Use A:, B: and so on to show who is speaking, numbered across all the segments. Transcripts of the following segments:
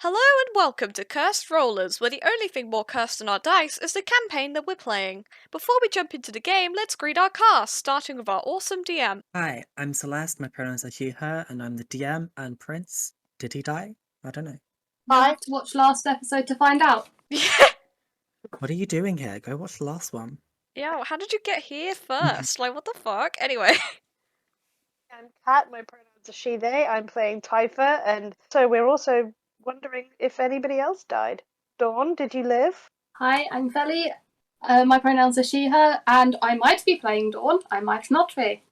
A: Hello and welcome to Cursed Rollers, where the only thing more cursed than our dice is the campaign that we're playing. Before we jump into the game, let's greet our cast, starting with our awesome DM.
B: Hi, I'm Celeste, my pronouns are she, her, and I'm the DM, and Prince. Did he die? I don't know.
C: You'll have to watch last episode to find out.
B: What are you doing here? Go watch the last one.
A: Yeah, how did you get here first? Like, what the fuck? Anyway.
C: I'm Kat, my pronouns are she, they. I'm playing Typha, and so we're also wondering if anybody else died. Dawn, did you live?
D: Hi, I'm Feli. My pronouns are she, her, and I might be playing Dawn. I might not be.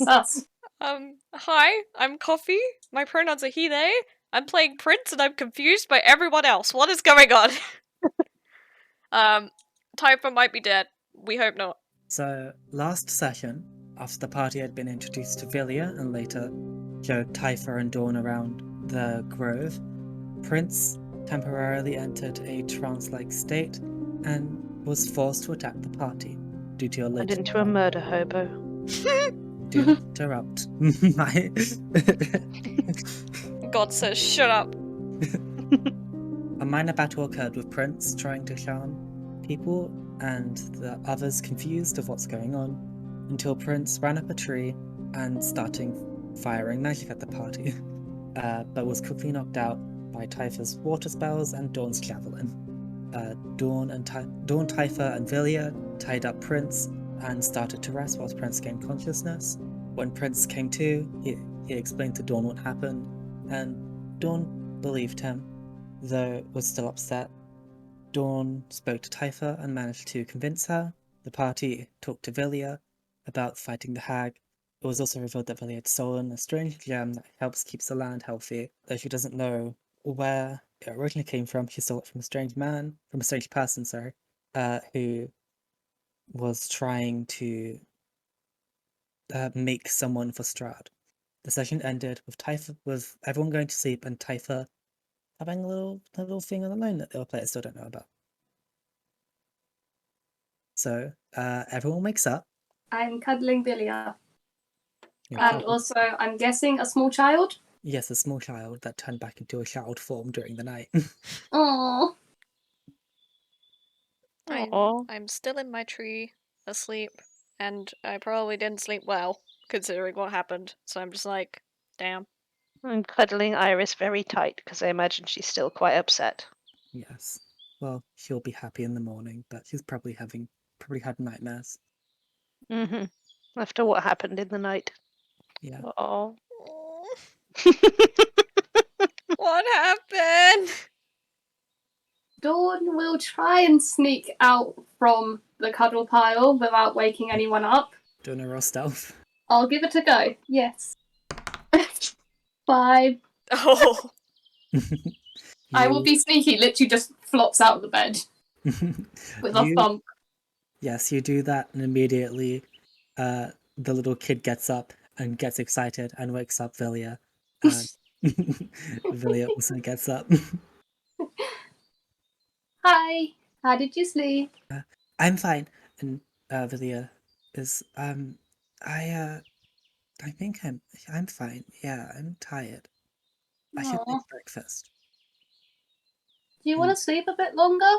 D: Sus.
A: Hi, I'm Coffee. My pronouns are he, they. I'm playing Prince and I'm confused by everyone else. What is going on? Typha might be dead. We hope not.
B: So, last session, after the party had been introduced to Villia and later showed Typha and Dawn around the grove, Prince temporarily entered a trance-like state and was forced to attack the party due to a
C: And
B: latent...
C: into a murder hobo.
B: Do not interrupt. My...
A: God says, shut up.
B: A minor battle occurred with Prince trying to charm people and the others confused of what's going on until Prince ran up a tree and started firing magic at the party, but was quickly knocked out by Typha's water spells and Dawn's javelin. Dawn, Typha, and Villia tied up Prince and started to rest whilst Prince gained consciousness. When Prince came to, he explained to Dawn what happened, and Dawn believed him, though was still upset. Dawn spoke to Typha and managed to convince her. The party talked to Villia about fighting the hag. It was also revealed that Villia had stolen a strange gem that helps keep the land healthy, though she doesn't know where it originally came from. She stole it from a strange person, who was trying to make someone for Strahd. The session ended with everyone going to sleep and Typha having a little thing on the loan that the other players still don't know about. So, everyone wakes up.
D: I'm cuddling Villia.
B: You're
D: And
B: cuddling-
D: also, I'm guessing a small child.
B: Yes, a small child that turned back into a child form during the night.
D: Aww.
A: I'm still in my tree, asleep, and I probably didn't sleep well, considering what happened. So I'm just like, damn.
C: I'm cuddling Iris very tight because I imagine she's still quite upset.
B: Yes. Well, she'll be happy in the morning, but she's probably had nightmares.
C: Mm-hmm. After what happened in the night.
B: Yeah.
C: Oh.
A: What happened?
D: Dawn will try and sneak out from the cuddle pile without waking anyone up.
B: Doing a raw stealth.
D: I'll give it a go. Yes. 5.
A: Oh.
D: I will be sneaky, literally just flops out of the bed with a thump.
B: Yes, you do that, and immediately the little kid gets up and gets excited and wakes up Villia. And Villia also gets up.
D: Hi, how did you sleep?
B: I'm fine. And Villia is I think I'm fine. Yeah, I'm tired. I should
D: Aw.
B: make breakfast.
D: Do you want to sleep a bit longer?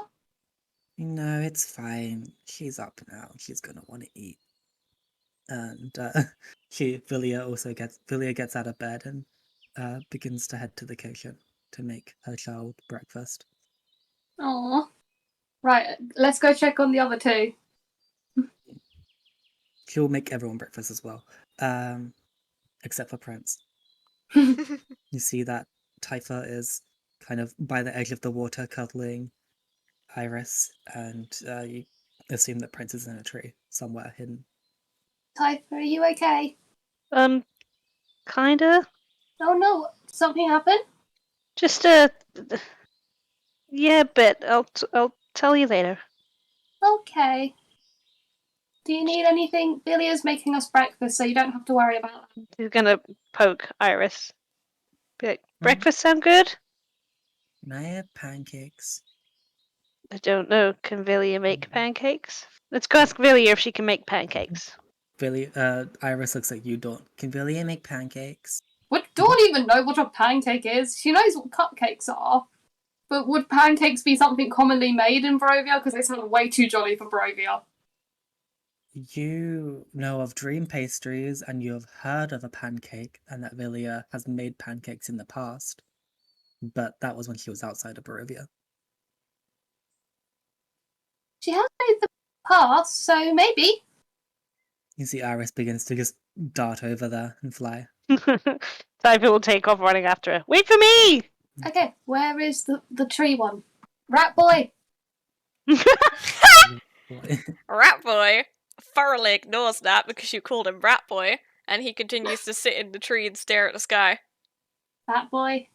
B: No, it's fine. She's up now. She's gonna want to eat. And Villia gets out of bed and begins to head to the kitchen to make her child breakfast.
D: Aw. Right, let's go check on the other two.
B: She'll make everyone breakfast as well, except for Prince.
D: Oh,
B: You see that Typha is kind of by the edge of the water cuddling Iris, and you assume that Prince is in a tree somewhere hidden.
D: Typha, are you okay?
C: Kinda.
D: Oh no, something happened?
C: Just yeah, but I'll tell you later.
D: Okay. Do you need anything? Villia's making us breakfast, so you don't have to worry about that.
C: He's gonna poke Iris. Be like, breakfast sound good?
B: Can I have pancakes?
C: I don't know. Can Villia make pancakes? Let's go ask Villia if she can make pancakes.
B: Iris looks at you, Dawn. Can Villia make pancakes?
D: Don't even know what a pancake is. She knows what cupcakes are. But would pancakes be something commonly made in Barovia? Because they sound way too jolly for Barovia.
B: You know of dream pastries, and you have heard of a pancake, and that Villia has made pancakes in the past. But that was when she was outside of Barovia.
D: She has made the pass, so maybe.
B: You see Iris begins to just dart over there and fly.
C: Typha will take off running after her. Wait for me!
D: Okay, where is the tree one? Rat boy!
A: Rat Boy thoroughly ignores that because you called him Rat Boy, and he continues to sit in the tree and stare at the sky.
D: Bat boy.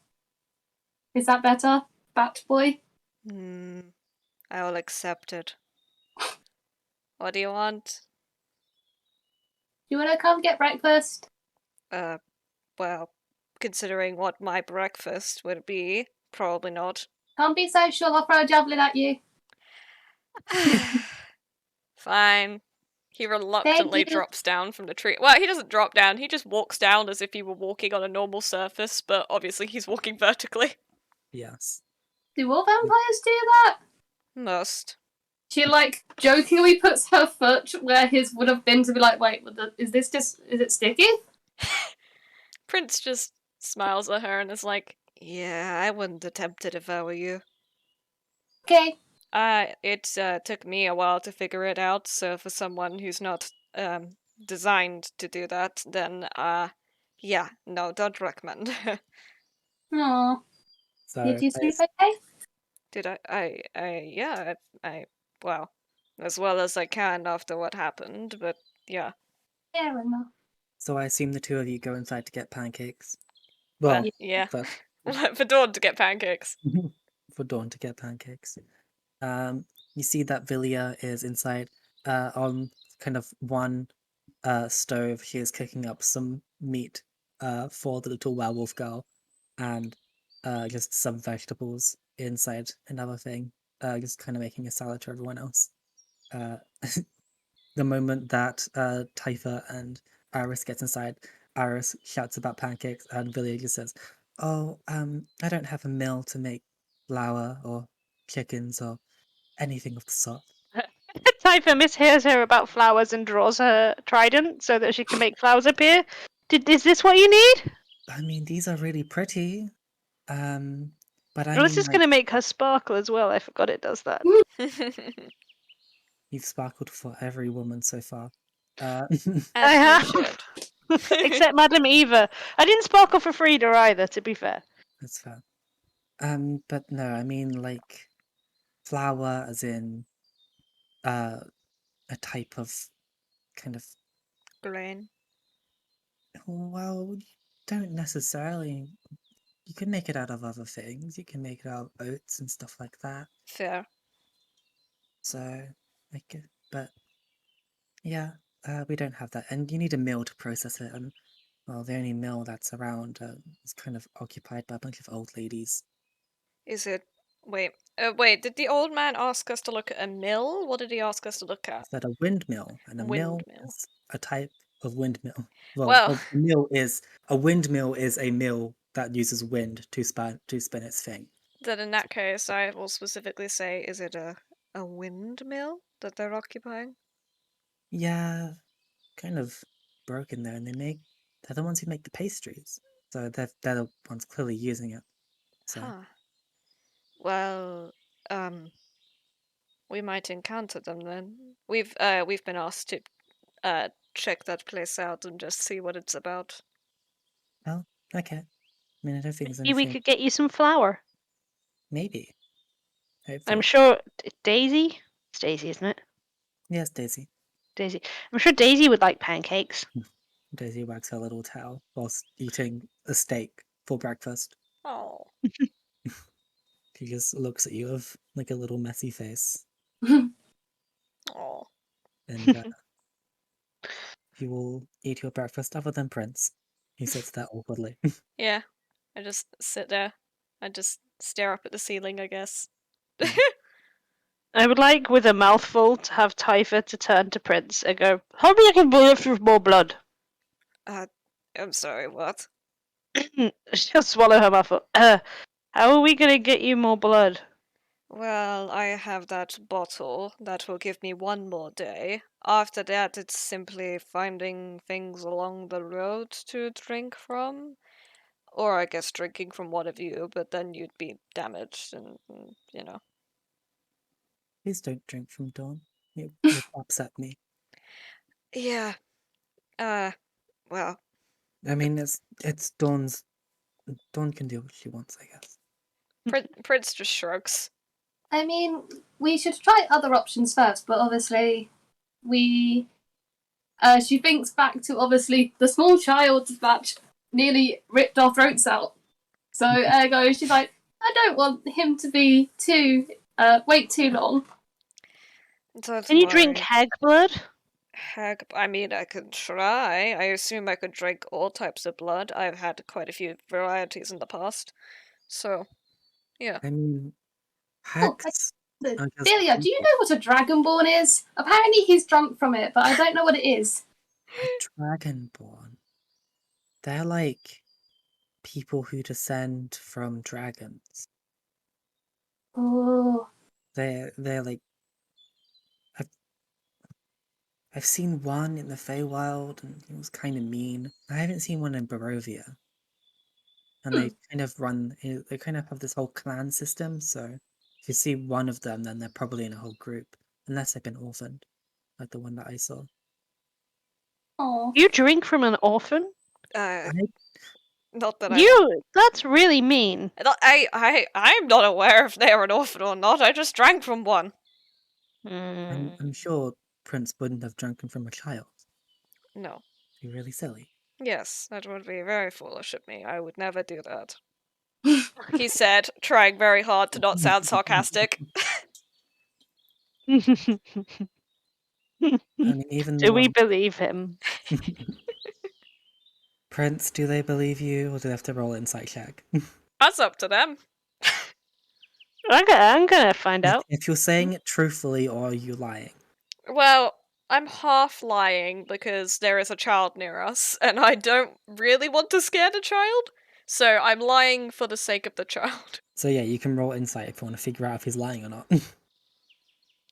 D: Is that better? Bat boy?
A: I will accept it. What do you want?
D: You wanna come get breakfast?
A: Well, considering what my breakfast would be, probably not.
D: Can't be social, I'll throw a javelin at you.
A: Fine. He reluctantly
D: Thank you.
A: drops down from the tree. Well, he doesn't drop down, he just walks down as if he were walking on a normal surface, but obviously he's walking vertically.
B: Yes.
D: Do all vampires do that?
A: Most.
D: She, like, jokingly puts her foot where his would have been to be like, wait, is it sticky?
A: Prince just smiles at her and is like, yeah, I wouldn't attempt it if I were you.
D: Okay.
A: It took me a while to figure it out, so for someone who's not designed to do that, then yeah, no, don't recommend.
D: Aww.
B: So
D: Did you sleep okay?
A: Did yeah, well, as well as I can after what happened, but yeah.
D: Fair enough.
B: So I assume the two of you go inside to get pancakes. Well,
A: Yeah.
B: first,
A: For Dawn to get pancakes.
B: for Dawn to get pancakes. You see that Villia is inside on kind of one stove. She is cooking up some meat for the little werewolf girl, and just some vegetables inside another thing, just kind of making a salad for everyone else. The moment that Typha and Iris gets inside, Iris shouts about pancakes, and Villia just says, "Oh, I don't have a mill to make flour or chickens or anything of the sort."
C: Typha mishears her about flowers and draws her trident so that she can make flowers appear. Is this what you need?
B: I mean, these are really pretty. But I
C: Well, this
B: mean,
C: is going to make her sparkle as well. I forgot it does that.
B: you've sparkled for every woman so far.
A: As
C: I
A: you
C: have.
A: should.
C: Except Madam Eva. I didn't sparkle for Frida either, to be fair.
B: That's fair. But no, I mean like flower as in a type of kind of,
A: Grain.
B: well, you don't necessarily. You can make it out of other things. You can make it out of oats and stuff like that.
A: Fair.
B: So, but yeah, we don't have that, and you need a mill to process it. And well, the only mill that's around is kind of occupied by a bunch of old ladies.
A: Is it? Wait, did the old man ask us to look at a mill? What did he ask us to look
B: I
A: at?
B: said a windmill, and a mill
A: Windmill.
B: is a type of windmill. Well,
A: Well-
B: a windmill is a mill that uses wind to spin its thing.
A: Then in that case, I will specifically say, is it a windmill that they're occupying?
B: Yeah, kind of broken there, and they're the ones who make the pastries, so they're the ones clearly using it. So
A: Huh. Well, we might encounter them then. We've been asked to check that place out and just see what it's about.
B: well, okay. I mean, I don't think there's
C: Maybe we
B: anything.
C: could get you some flour.
B: Maybe.
C: I'm
B: Hopefully.
C: sure Daisy? It's Daisy, isn't it?
B: Yes, Daisy.
C: Daisy. I'm sure Daisy would like pancakes.
B: Daisy wags her little tail whilst eating a steak for breakfast.
A: Oh.
B: She just looks at you with like a little messy face,
A: Oh.
B: and you will eat your breakfast other than Prince. He sits there awkwardly.
A: Yeah. I just sit there. I just stare up at the ceiling, I guess.
C: I would like, with a mouthful, to have Typha to turn to Prince and go, "Help me, I can breathe with more blood."
A: I'm sorry, what?
C: She'll swallow her mouthful.
E: How are we gonna get you more blood?
A: Well, I have that bottle that will give me 1 more day. After that, it's simply finding things along the road to drink from. Or I guess drinking from one of you, but then you'd be damaged and, you know.
B: Please don't drink from Dawn. It would upset me.
A: Yeah. Well,
B: I mean, it's Dawn's. Dawn can do what she wants, I guess.
A: Prince just shrugs.
D: I mean, we should try other options first, but obviously, we. She thinks back to obviously the small child that nearly ripped our throats out. So ergo, she's like, I don't want him to be wait too long.
A: Don't
E: Can you drink
A: worry.
E: hag blood?
A: Heck, I mean, I could try. I assume I could drink all types of blood. I've had quite a few varieties in the past. So, yeah.
B: I mean,
D: Oh,
B: hags.
D: Delia, do you know what a dragonborn is? Apparently he's drunk from it, but I don't know what it is.
B: A dragonborn. They're like people who descend from dragons.
D: Oh.
B: They're like. I've seen one in the Feywild, and it was kind of mean. I haven't seen one in Barovia. And they kind of they kind of have this whole clan system, so if you see one of them, then they're probably in a whole group. Unless they've been orphaned, like the one that I saw.
D: Oh.
E: You drink from an orphan?
A: Not that
E: That's really mean.
A: I'm not aware if they're an orphan or not. I just drank from one.
B: I'm sure Prince wouldn't have drunken from a child.
A: No.
B: It'd be really silly.
A: Yes, that would be very foolish of me. I would never do that. He said, trying very hard to not sound sarcastic.
B: I mean, even
E: Do we believe him?
B: Prince, do they believe you, or do they have to roll insight check?
A: That's up to them.
E: I'm gonna find out.
B: If you're saying it truthfully, or are you lying?
A: Well, I'm half lying because there is a child near us, and I don't really want to scare the child, so I'm lying for the sake of the child.
B: So yeah, you can roll insight if you want to figure out if he's lying or not.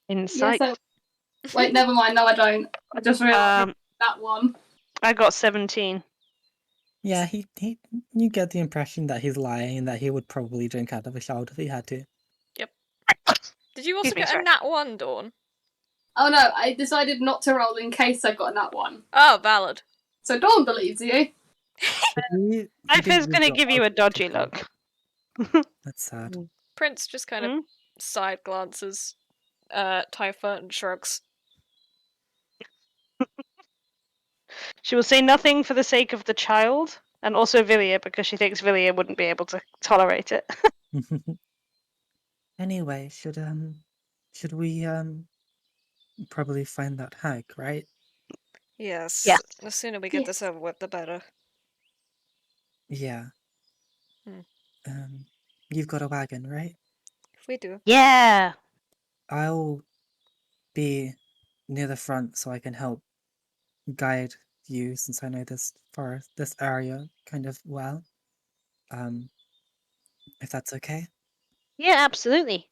E: Insight.
D: Yeah, so... Wait, never mind. No, I don't. I just realised that one.
E: I got 17.
B: Yeah, you get the impression that he's lying and that he would probably drink out of a child if he had to.
A: Yep. Did you also get a nat 1, Dawn?
D: Oh no, I decided not to roll in case I got a nat 1.
A: Oh, valid.
D: So Dawn believes you.
E: Typha's gonna give you a dodgy look.
B: That's sad.
A: Prince just kind of side glances Typha and shrugs.
E: She will say nothing for the sake of the child, and also Villia, because she thinks Villia wouldn't be able to tolerate it.
B: Anyway, should we probably find that hag, right?
A: Yes.
E: Yeah.
A: The sooner we get this over with, the better.
B: Yeah. You've got a wagon, right?
A: We do.
E: Yeah.
B: I'll be near the front so I can help guide you, since I know this area kind of well. If that's okay?
E: Yeah, absolutely.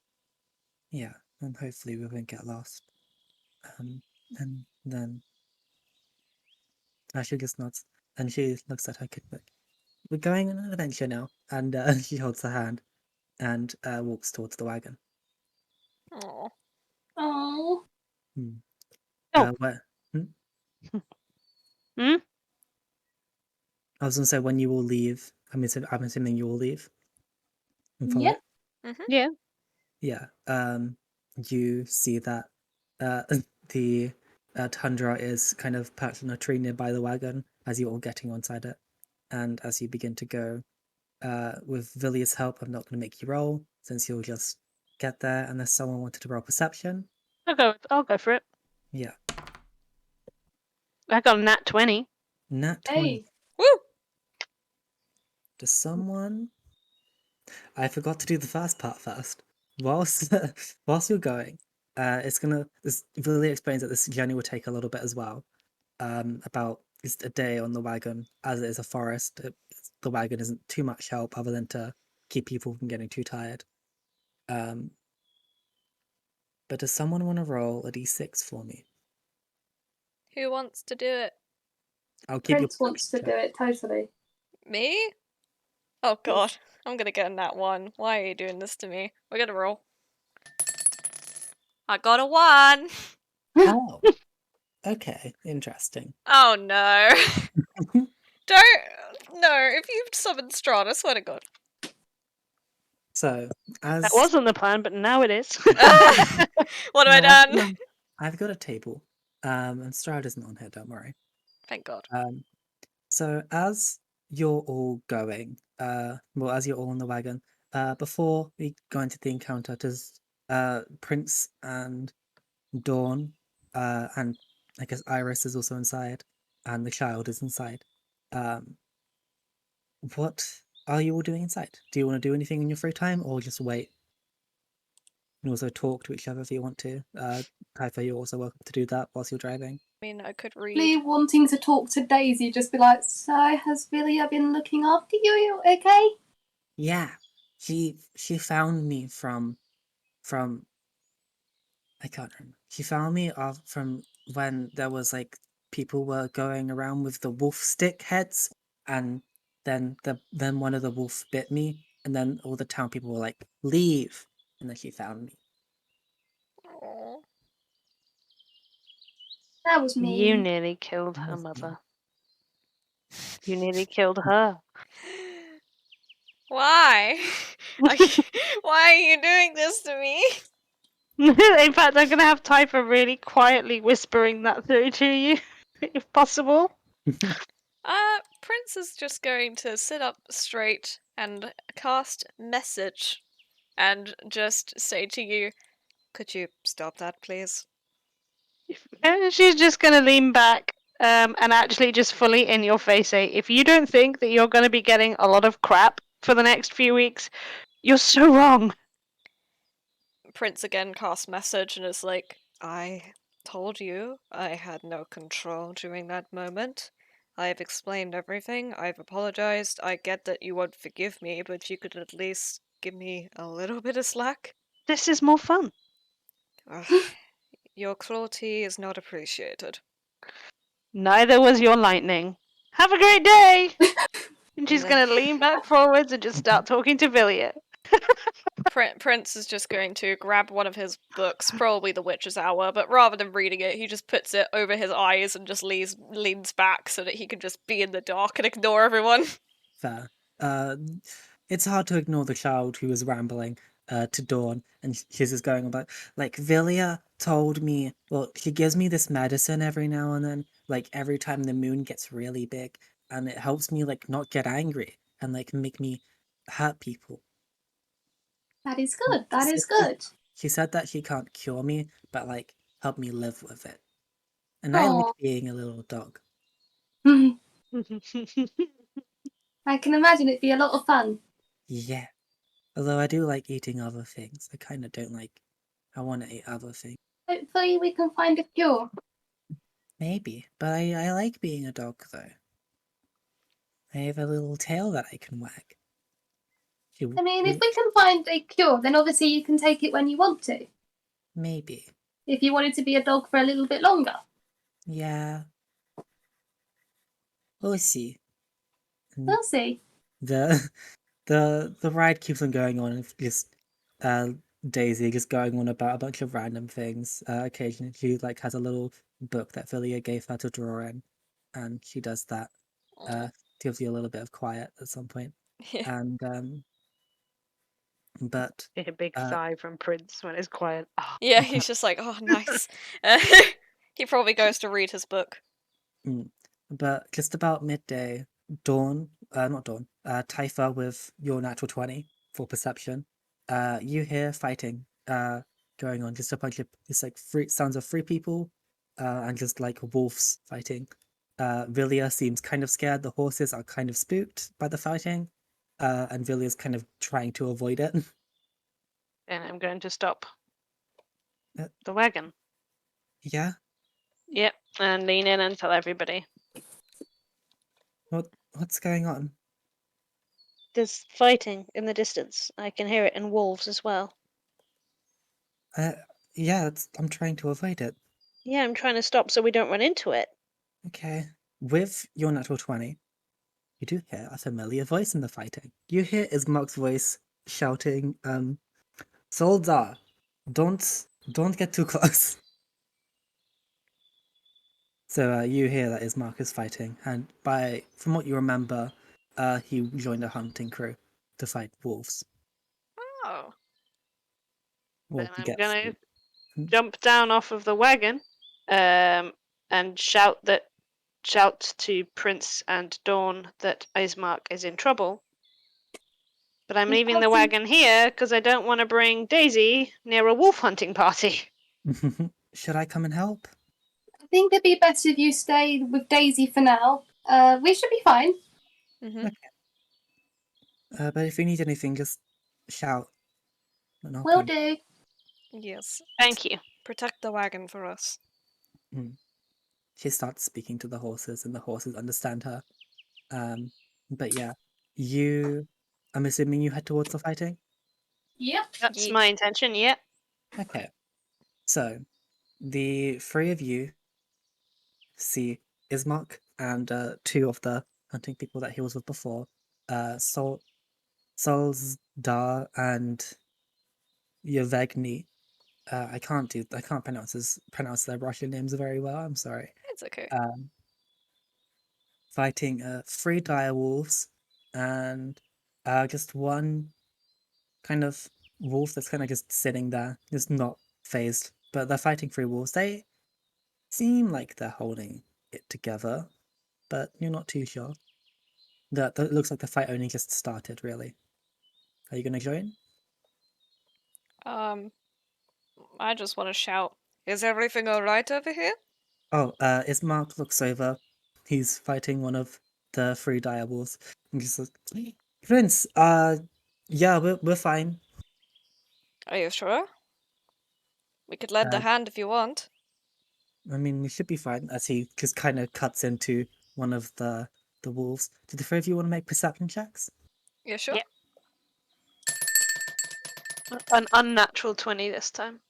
B: Yeah, and hopefully we won't get lost. And then she just nods, and she looks at her kidbook. We're going on an adventure now, and she holds her hand and walks towards the wagon.
A: Aww.
D: Oh.
B: Where?
E: Hmm?
B: I was gonna say, when you will leave. I'm assuming you will leave. And follow
D: Yeah.
B: it?
A: Mm-hmm.
E: Yeah.
B: Yeah. You see that the tundra is kind of perched on a tree nearby the wagon as you're all getting inside it, and as you begin to go, with Villia's help, I'm not going to make you roll since you'll just get there. Unless someone wanted to roll perception.
E: I'll go for it.
B: Yeah.
E: I got a nat 20.
B: Nat 20.
D: Hey.
A: Woo!
B: Does someone? I forgot to do the first part first. Whilst you're going, Villia explains that this journey will take a little bit as well. About just a day on the wagon, as it is a forest. The wagon isn't too much help other than to keep people from getting too tired. But does someone want to roll a d6 for me?
A: Who wants to do it?
B: I'll keep your
D: Prince wants to do it, totally.
A: Me? Oh god, I'm gonna get in that one. Why are you doing this to me? We're gonna roll. I got a 1!
B: Oh, okay, interesting.
A: Oh no. Don't. No, if you've summoned Strahd, I swear to god.
B: So, as
E: That wasn't the plan, but now it is.
A: What have I done?
B: I've got a table, and Strahd isn't on here. Don't worry.
A: Thank god.
B: So as you're all going, well, as you're all on the wagon, before we go into the encounter, does Prince and Dawn, and I guess Iris is also inside, and the child is inside. What are you all doing inside? Do you want to do anything in your free time, or just wait? And also talk to each other if you want to. Typha, you're also welcome to do that whilst you're driving.
A: I mean, I could
D: Probably
A: read.
D: wanting to talk to Daisy, just be like, so has Vilya been looking after you? You okay?
B: Yeah, she found me from I can't remember. She found me off from when there was like people were going around with the wolf stick heads, and then one of the wolf bit me, and then all the town people were like, "Leave!" And then she found me.
A: Aw.
D: That was me.
E: You nearly killed her mother. You nearly killed her.
A: Why? Why are you doing this to me?
E: In fact, I'm going to have Typha really quietly whispering that through to you, if possible.
A: Prince is just going to sit up straight and cast message and just say to you, could you stop that, please?
E: And she's just going to lean back and actually just fully in your face say, if you don't think that you're going to be getting a lot of crap for the next few weeks, you're so wrong.
A: Prince again casts message and is like, I told you I had no control during that moment. I have explained everything. I've apologized. I get that you won't forgive me, but you could at least give me a little bit of slack.
E: This is more fun.
A: Ugh, your cruelty is not appreciated.
E: Neither was your lightning. Have a great day! And she's going to lean back forwards and just start talking to Vilya.
A: Prince is just going to grab one of his books, probably The Witch's Hour, but rather than reading it, he just puts it over his eyes and just leans back so that he can just be in the dark and ignore everyone.
B: Fair. It's hard to ignore the child who was rambling to Dawn, and she's just going about like Vilya told me. Well, she gives me this medicine every now and then, like every time the moon gets really big, and it helps me like not get angry and like make me hurt people.
D: That is good. That
B: She
D: is
B: said-
D: good.
B: She said that she can't cure me, but like help me live with it. And I like
D: Aw.
B: being a little dog.
D: I can imagine it'd be a lot of fun.
B: Yeah. Although I do like eating other things. I kind of don't like. I want to eat other things.
D: Hopefully we can find a cure.
B: Maybe. But I like being a dog, though. I have a little tail that I can wag.
D: I mean, if we can find a cure, then obviously you can take it when you want to.
B: Maybe.
D: If you wanted to be a dog for a little bit longer.
B: Yeah. We'll see.
D: We'll see.
B: The ride keeps on going on, and just Daisy just going on about a bunch of random things. Occasionally she like has a little book that Philia gave her to draw in, and she does that. Gives you a little bit of quiet at some point.
A: Yeah.
B: And but
E: A big sigh from Prince when it's quiet. Oh.
A: Yeah, he's just like, oh, nice. He probably goes to read his book.
B: But just about midday, Typha with your natural 20 for perception. You hear fighting going on. Just a bunch of just like sounds of three people, and just like wolves fighting. Vilya seems kind of scared. The horses are kind of spooked by the fighting, and Vilya's kind of trying to avoid it.
E: And I'm going to stop the wagon.
B: Yeah.
E: Yep, and lean in and tell everybody.
B: What's going on?
E: There's fighting in the distance. I can hear it in wolves as well.
B: Yeah, I'm trying to avoid it.
E: Yeah, I'm trying to stop so we don't run into it.
B: Okay. With your natural 20, you do hear a familiar voice in the fighting. You hear Ismark's voice shouting, Soldier, don't get too close. So you hear that Ismark is fighting, and from what you remember, he joined a hunting crew to fight wolves.
A: Oh.
B: Or
E: Then
B: to
E: I'm
B: get
E: gonna
B: food.
E: jump down off of the wagon, and shout to Prince and Dawn that Ismark is in trouble. But I'm leaving the wagon here because I don't want to bring Daisy near a wolf hunting party.
B: Should I come and help?
D: I think it'd be better if you stayed with Daisy for now. We should be fine.
A: Mm-hmm.
B: But if you need anything, just shout. And I'll
D: Will
B: come.
D: do.
A: Yes.
E: Thank you.
A: Protect the wagon for us.
B: She starts speaking to the horses, and the horses understand her. But yeah, I'm assuming you head towards the fighting?
D: Yep.
E: That's
A: Yeet.
E: my intention, yeah.
B: Okay. So, the three of you see Ismark and two of the hunting people that he was with before, Solzdar and Yevgeny. I can't pronounce their Russian names very well. I'm sorry.
A: It's okay.
B: Fighting 3 dire wolves and just one kind of wolf that's kind of just sitting there, just not phased. But they're fighting 3 wolves. They seem like they're holding it together, but you're not too sure. That looks like the fight only just started. Really, are you gonna join?
A: I just want to shout. Is everything alright over here?
B: Oh, Ismark looks over. He's fighting one of the 3 dire wolves. And just like, Prince, yeah, we're fine.
A: Are you sure? We could lend a
B: Uh,
A: hand if you want.
B: I mean, we should be fine. As he just kind of cuts into one of the wolves. Do the 3 of you want to make perception checks?
A: You sure?
E: Yeah. An unnatural 20 this time.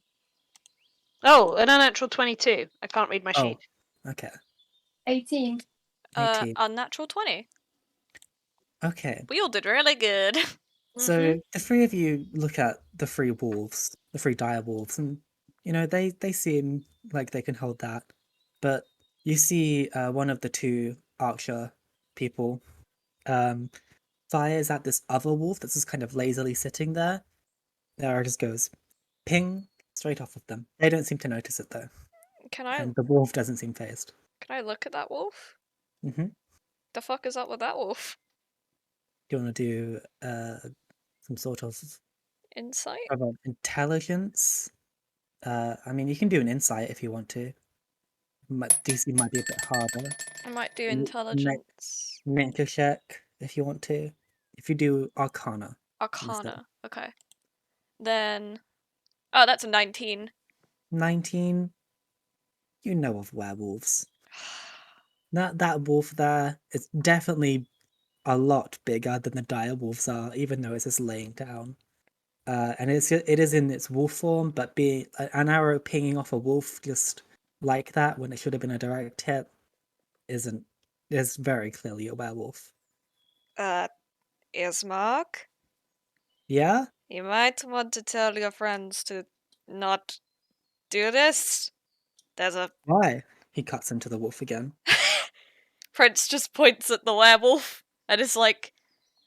E: Oh, an unnatural 22. I can't read my
B: Oh,
E: sheet.
B: okay.
D: 18.
B: 18.
A: Unnatural 20.
B: Okay.
A: We all did really good.
B: So the 3 of you look at the 3 wolves, the 3 dire wolves, and they seem like they can hold that. But you see one of the 2 archer people fires at this other wolf that's just kind of lazily sitting there. The arrow just goes ping straight off of them. They don't seem to notice it though.
A: Can I
B: And the wolf doesn't seem phased.
A: look at that wolf?
B: Mm-hmm.
A: The fuck is up with that wolf?
B: Do you want to do some sort of
A: Insight?
B: intelligence? I mean, you can do an insight if you want to. DC might be a bit harder.
A: I might do
B: N-
A: intelligence.
B: Nature check if you want to. If you do Arcana.
A: Arcana. Okay. Then. Oh, that's a 19.
B: 19. You know of werewolves. That wolf there is definitely a lot bigger than the dire wolves are, even though it's just laying down. And it is in its wolf form, but being an arrow pinging off a wolf just like that when it should have been a direct hit is very clearly a werewolf.
A: Ismark?
B: Yeah?
A: You might want to tell your friends to not do this. There's a.
B: Why? He cuts into the wolf again.
A: Prince just points at the werewolf and is like,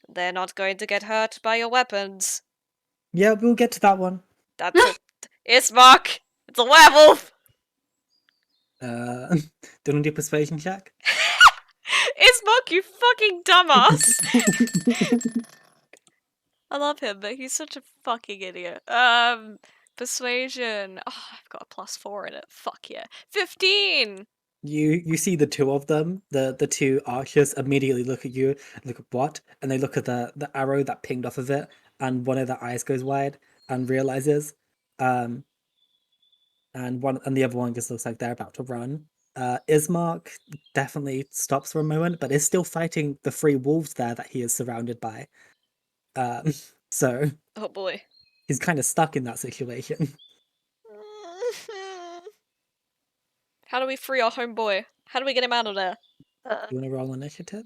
A: they're not going to get hurt by your weapons.
B: Yeah, we'll get to that one.
A: That's it. Ismark! It's a werewolf!
B: Don't do a persuasion check.
A: Ismark, you fucking dumbass! I love him, but he's such a fucking idiot. Persuasion. Oh, I've got a +4 in it. Fuck yeah. 15!
B: You see the 2 of them, the 2 archers immediately look at you, look at what, and they look at the arrow that pinged off of it, and one of their eyes goes wide and realizes, and the other one just looks like they're about to run. Ismark definitely stops for a moment, but is still fighting the 3 wolves there that he is surrounded by. Um, so
A: Oh boy.
B: he's kind of stuck in that situation.
A: How do we free our homeboy? How do we get him out of there?
B: You want to roll initiative?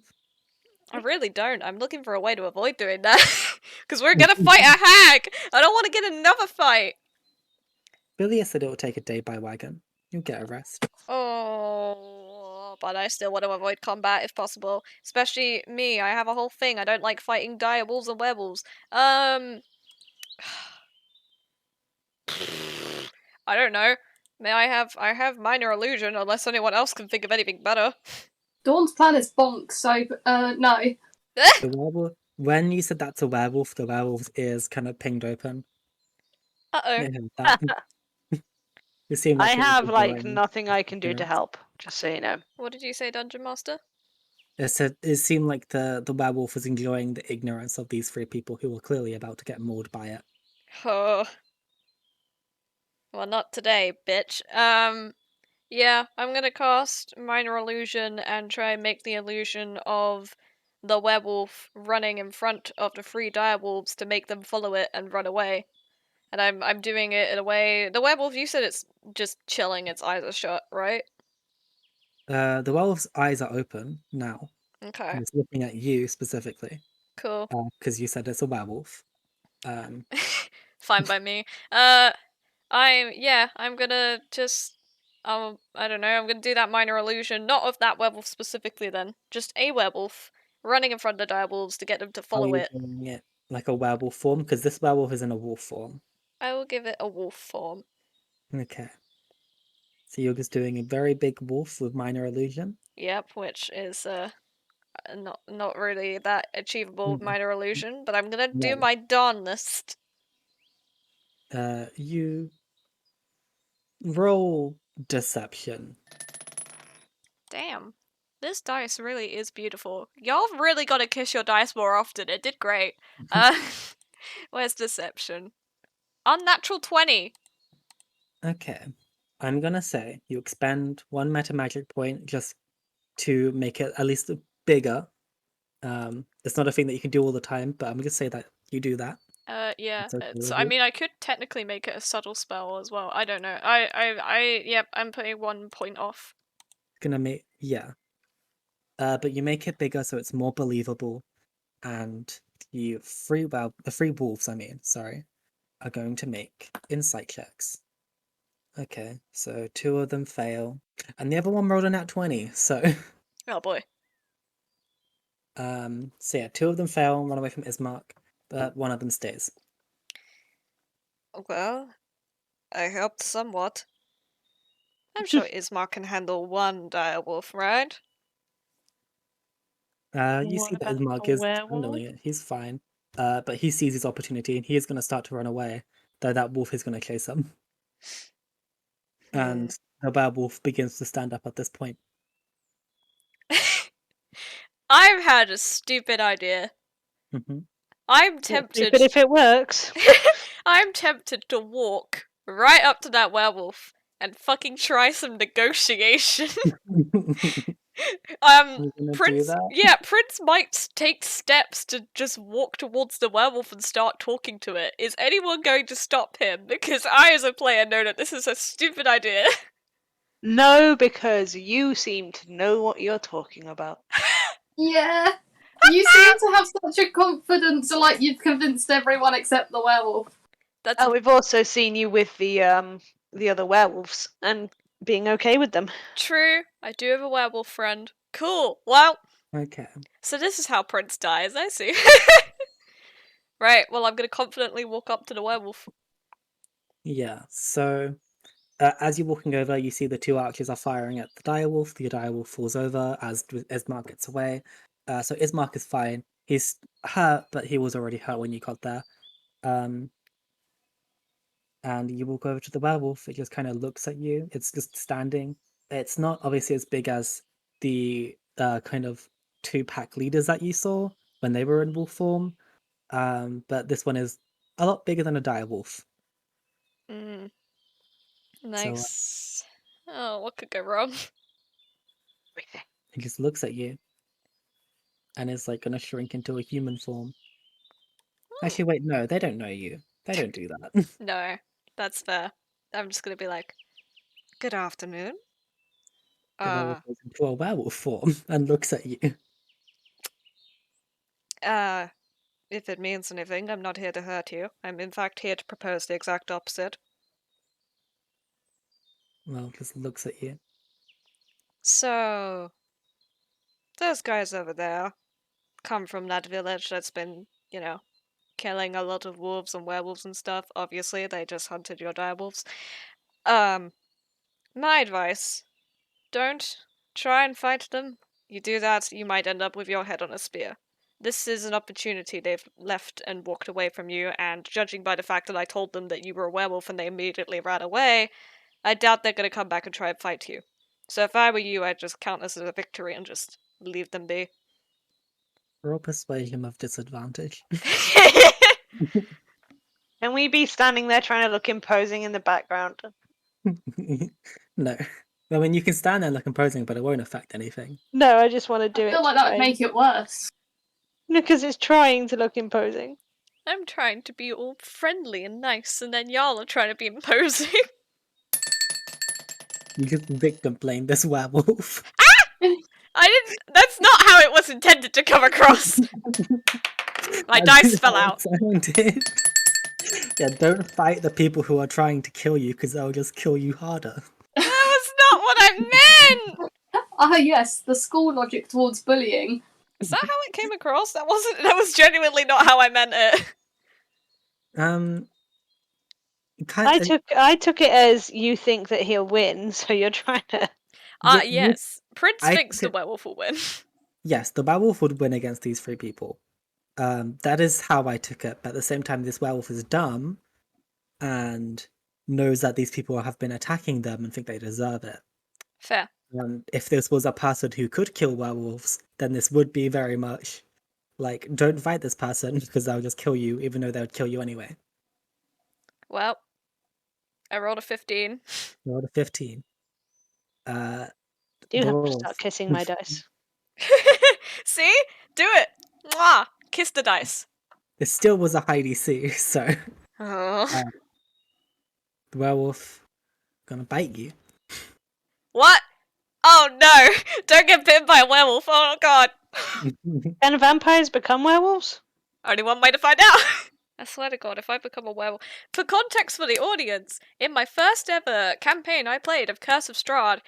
A: I really don't. I'm looking for a way to avoid doing that. Because we're gonna fight a hag! I don't want to get another fight!
B: Billy said it will take a day by wagon. You'll get a rest.
A: Oh, but I still want to avoid combat if possible. Especially me, I have a whole thing. I don't like fighting dire wolves and werewolves. I don't know. May I have minor illusion unless anyone else can think of anything better.
D: Dawn's plan is bonk, so no.
B: The werewolf. When you said that's a werewolf, the werewolf's ears kind of pinged open.
A: Uh-oh.
B: It heard that. It seemed
E: I
B: like it was
E: have
B: ignoring
E: nothing I can do to
B: ignorance.
E: help. Just so you know.
A: What did you say, Dungeon Master?
B: It seemed like the werewolf was enjoying the ignorance of these three people who were clearly about to get mauled by it.
A: Oh. Well, not today, bitch. Yeah, I'm gonna cast Minor Illusion and try and make the illusion of the werewolf running in front of the three direwolves to make them follow it and run away. And I'm doing it in a way. The werewolf, you said it's just chilling, its eyes are shut, right?
B: The werewolf's eyes are open now.
A: Okay,
B: And it's looking at you specifically.
A: cool.
B: Because you said it's a werewolf.
A: Fine by me. I'm gonna just I don't know, I'm gonna do that minor illusion, not of that werewolf specifically then. Just a werewolf running in front of the direwolves to get them to
B: Are
A: follow
B: you
A: it.
B: doing it like a werewolf form? Because this werewolf is in a wolf form.
A: I will give it a wolf form.
B: Okay. So you're just doing a very big wolf with minor illusion?
A: Yep, which is not really that achievable with
B: No.
A: minor illusion, but I'm gonna do
B: No.
A: my darnest.
B: You roll deception.
A: Damn. This dice really is beautiful. Y'all really gotta kiss your dice more often. It did great. Where's deception? Unnatural 20.
B: Okay. I'm gonna say you expend one meta magic point just to make it at least bigger. It's not a thing that you can do all the time, but I'm gonna say that you do that.
A: Yeah.
B: It's okay with
A: I
B: you.
A: mean, I could technically make it a subtle spell as well. I don't know. Yep, I'm putting 1 point off.
B: Gonna make but you make it bigger so it's more believable, and the three wolves, sorry, are going to make insight checks. Okay, so 2 of them fail, and the other one rolled a nat 20. So,
A: Oh boy.
B: so yeah, 2 of them fail and run away from Ismark, but one of them stays.
A: Well, I helped somewhat. I'm sure Ismark can handle one direwolf, right?
B: You
E: What
B: see that
E: about
B: Ismark
E: a
B: is
E: werewolf?
B: handling it. He's fine. But he sees his opportunity and he is going to start to run away, though that wolf is going to chase him. And the werewolf begins to stand up at this point.
A: I've had a stupid idea.
B: Mhm.
A: I'm tempted.
E: But if it works.
A: I'm tempted to walk right up to that werewolf and fucking try some negotiation.
B: You're gonna do
A: Prince.
B: that?
A: Yeah, Prince might take steps to just walk towards the werewolf and start talking to it. Is anyone going to stop him? Because I, as a player, know that this is a stupid idea.
E: No, because you seem to know what you're talking about.
D: Yeah. You seem to have such a confidence, like you've convinced everyone except the werewolf.
A: That's
E: Oh, we've also seen you with the other werewolves and being okay with them.
A: true. I do have a werewolf friend. Cool. Well,
B: Okay.
A: so this is how Prince dies. I see. Right. Well, I'm gonna confidently walk up to the werewolf.
B: Yeah, so as you're walking over, you see the 2 archers are firing at the direwolf. The direwolf falls over as Ismark gets away. So Ismark is fine. He's hurt, but he was already hurt when you got there. And you walk over to the werewolf. It just kind of looks at you. It's just standing. It's not obviously as big as the kind of 2 pack leaders that you saw when they were in wolf form. But this one is a lot bigger than a direwolf.
A: Mm.
B: So
A: Nice. Oh, what could go wrong?
B: it just looks at you and is like gonna shrink into a human form. Actually, wait, no, they don't know you. They don't do that.
A: No, that's fair. I'm just gonna be like, good afternoon.
B: The werewolf goes into a werewolf form and looks at you.
A: If it means anything, I'm not here to hurt you. I'm in fact here to propose the exact opposite.
B: Well, just looks at you.
A: So, those guys over there come from that village that's been, killing a lot of wolves and werewolves and stuff. Obviously, they just hunted your direwolves. My advice, don't try and fight them. You do that, you might end up with your head on a spear. This is an opportunity they've left and walked away from you, and judging by the fact that I told them that you were a werewolf and they immediately ran away, I doubt they're gonna come back and try and fight you. So if I were you, I'd just count this as a victory and just leave them be.
B: Roll persuasion of disadvantage.
E: Can we be standing there trying to look imposing in the background?
B: No. I mean, you can stand there and look imposing, but it won't affect anything.
E: No, I just want to do
D: I
E: it.
D: feel like that would make it worse.
E: No, because it's trying to look imposing.
A: I'm trying to be all friendly and nice, and then y'all are trying to be imposing.
B: You just victim blame this werewolf.
A: That's not how it was intended to come across. My dice fell out.
B: Sounded. Yeah, don't fight the people who are trying to kill you, because they'll just kill you harder.
A: That was not what I meant!
D: Ah, yes, the school logic towards bullying.
A: Is that how it came across? That was genuinely not how I meant it.
E: I took it as you think that he'll win, so you're trying to.
A: Yes. Prince thinks the werewolf will win.
B: Yes, the werewolf would win against these three people. That is how I took it, but at the same time, this werewolf is dumb and knows that these people have been attacking them and think they deserve it.
A: Fair.
B: If this was a person who could kill werewolves, then this would be very much like, don't fight this person because they'll just kill you, even though they would kill you anyway.
A: Well, I rolled a 15.
B: You rolled a 15.
E: Do you have to start kissing my dice?
A: See? Do it! Mwah! Kiss the dice.
B: It still was a high DC, so
A: Oh.
B: the werewolf gonna bite you.
A: What? Oh no! Don't get bitten by a werewolf, oh god!
E: Can vampires become werewolves?
A: Only one way to find out! I swear to god, if I become a werewolf... For context for the audience, in my first ever campaign I played of Curse of Strahd,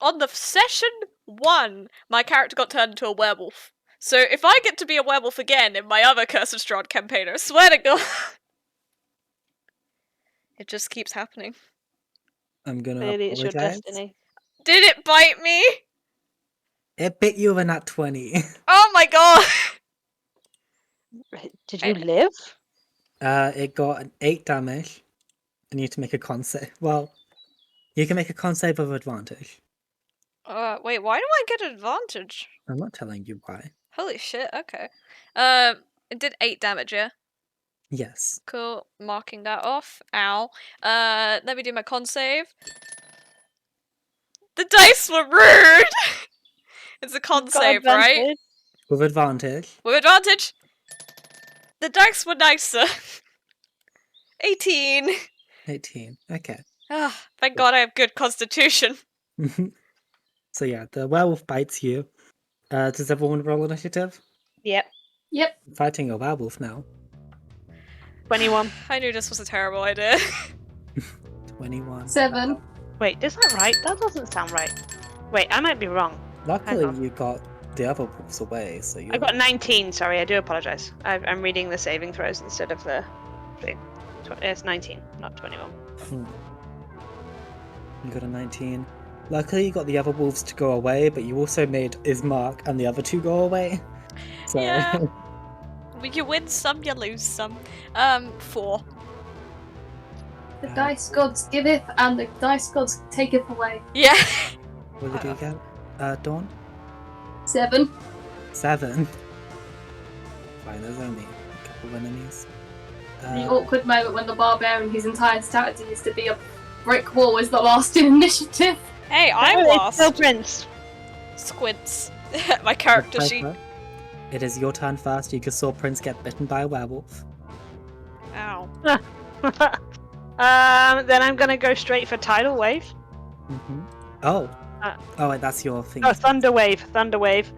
A: on the session 1, my character got turned into a werewolf. So if I get to be a werewolf again in my other Curse of Strahd campaign, I swear to god... It just keeps happening.
B: I'm gonna
E: Clearly it's your
B: apologize.
E: destiny.
A: Did it bite me?
B: It bit you in that 20.
A: Oh my god!
E: Did you live?
B: It got an 8 damage. I need to make a con save. Well, you can make a con save of advantage.
A: Wait, why do I get advantage?
B: I'm not telling you why.
A: Holy shit, okay. It did 8 damage, yeah?
B: Yes.
A: Cool, marking that off. Ow. Let me do my con save. The dice were rude! It's a con save, right?
B: With advantage.
A: With advantage! The dice were nicer. 18.
B: 18. Okay.
A: Ah, thank god I have good constitution.
B: So yeah, the werewolf bites you. Does everyone roll initiative?
E: Yep.
D: Yep.
B: I'm fighting a werewolf now.
E: 21.
A: I knew this was a terrible idea.
B: 21.
D: 7.
E: Wait, is that right? That doesn't sound right. Wait, I might be wrong.
B: Luckily,
E: on.
B: you got the other wolves away, so you.
E: I got 19, sorry, I do apologise. I'm reading the saving throws instead of the thing. It's 19, not 21.
B: You got a 19. Luckily, you got the other wolves to go away, but you also made Ismark and the other two go away. So.
A: Yeah. You win some, you lose some. 4.
D: The dice gods giveth, and the dice gods taketh away.
A: Yeah.
B: What did you get? Dawn?
D: 7.
B: 7. Fine, there's only a couple of enemies.
D: The awkward moment when the barbarian, whose entire strategy is to be a brick wall, is the last in initiative.
A: Hey, I lost.
E: Still Prince.
A: Squids. My character sheet.
B: Typha, it is your turn first. You just saw Prince get bitten by a werewolf.
A: Ow.
E: Then I'm gonna go straight for tidal wave.
B: Mm-hmm. Oh. Oh, that's your thing.
E: Oh, thunder wave.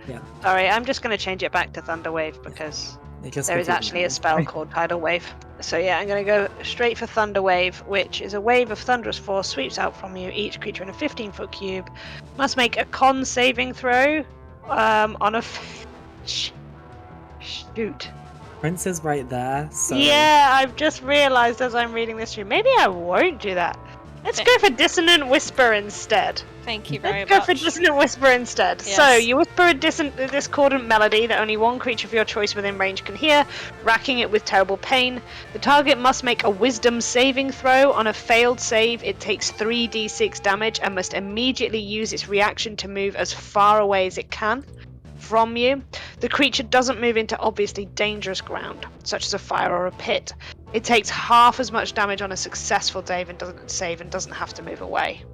B: Yeah.
E: Sorry, I'm just gonna change it back to thunder wave because there is actually a spell called tidal wave. So yeah, I'm gonna go straight for thunder wave, which is a wave of thunderous force sweeps out from you. Each creature in a 15-foot cube must make a con saving throw on a shoot.
B: Prince is right there, so...
E: Yeah, I've just realised as I'm reading this through, maybe I won't do that. Let's go for Dissonant Whisper instead.
A: Thank you very
E: Let's
A: much.
E: go for Dissonant Whisper instead.
A: Yes.
E: So, you whisper a discordant melody that only one creature of your choice within range can hear, racking it with terrible pain. The target must make a wisdom saving throw. On a failed save, it takes 3d6 damage and must immediately use its reaction to move as far away as it can from you. The creature doesn't move into obviously dangerous ground, such as a fire or a pit. It takes half as much damage on a successful save and doesn't have to move away.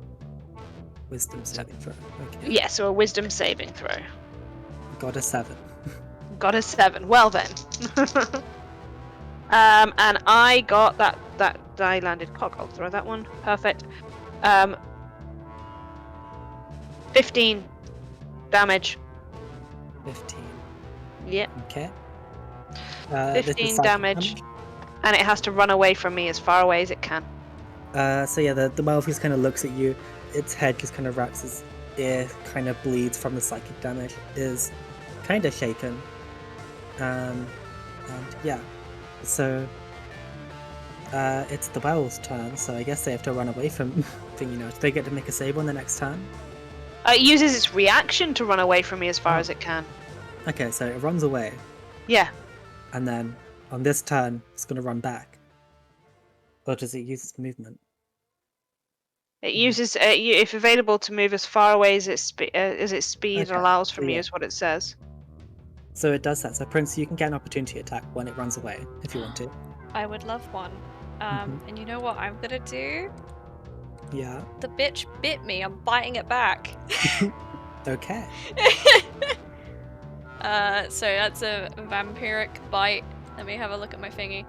B: Wisdom saving throw. Okay.
E: Yeah, so a wisdom saving throw.
B: Got a 7.
E: Got a 7. Well then. And I got that I landed cock. I'll throw that one. Perfect. 15 damage.
B: 15.
E: Yeah.
B: Okay.
E: 15 damage. And it has to run away from me as far away as it can.
B: So yeah, the werewolf just kind of looks at you. Its head just kind of wraps, its ear kind of bleeds from the psychic damage. Is kind of shaken. And yeah, so it's the werewolf's turn. So I guess they have to run away from. Do they get to make a save on the next turn?
E: It uses its reaction to run away from me as far as it can.
B: Okay, so it runs away.
E: Yeah.
B: And then on this turn, it's going to run back. Or does it use its movement?
E: It uses, if available, to move as far away as its speed
B: Okay,
E: allows from
B: so
E: you,
B: yeah.
E: is what it says.
B: So it does that. So Prince, you can get an opportunity attack when it runs away, if you want to.
A: I would love one. And you know what I'm gonna do?
B: Yeah.
A: The bitch bit me. I'm biting it back.
B: Okay.
A: So that's a vampiric bite. Let me have a look at my thingy.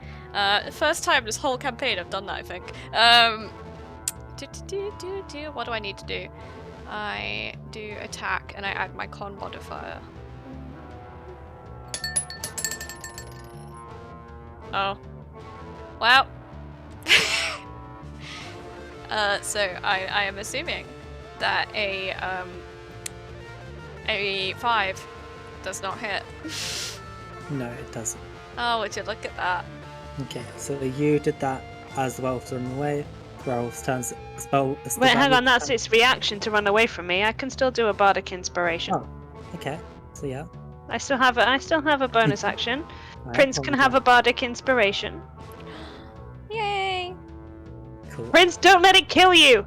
A: First time this whole campaign I've done that, I think. What do I need to do? I do attack and I add my con modifier. Oh. Wow. So I am assuming that a 5 does not hit.
B: No, it doesn't.
A: Oh, would you look at that?
B: Okay, so you did that as the werewolf's running away. The werewolf turns spell.
E: Wait, hang on, that's its reaction to run away from me. I can still do a bardic inspiration.
B: Oh, okay. So yeah.
E: I still have a bonus action. Prince can have a bardic inspiration.
A: Yay!
B: Cool.
E: Prince, don't let it kill you!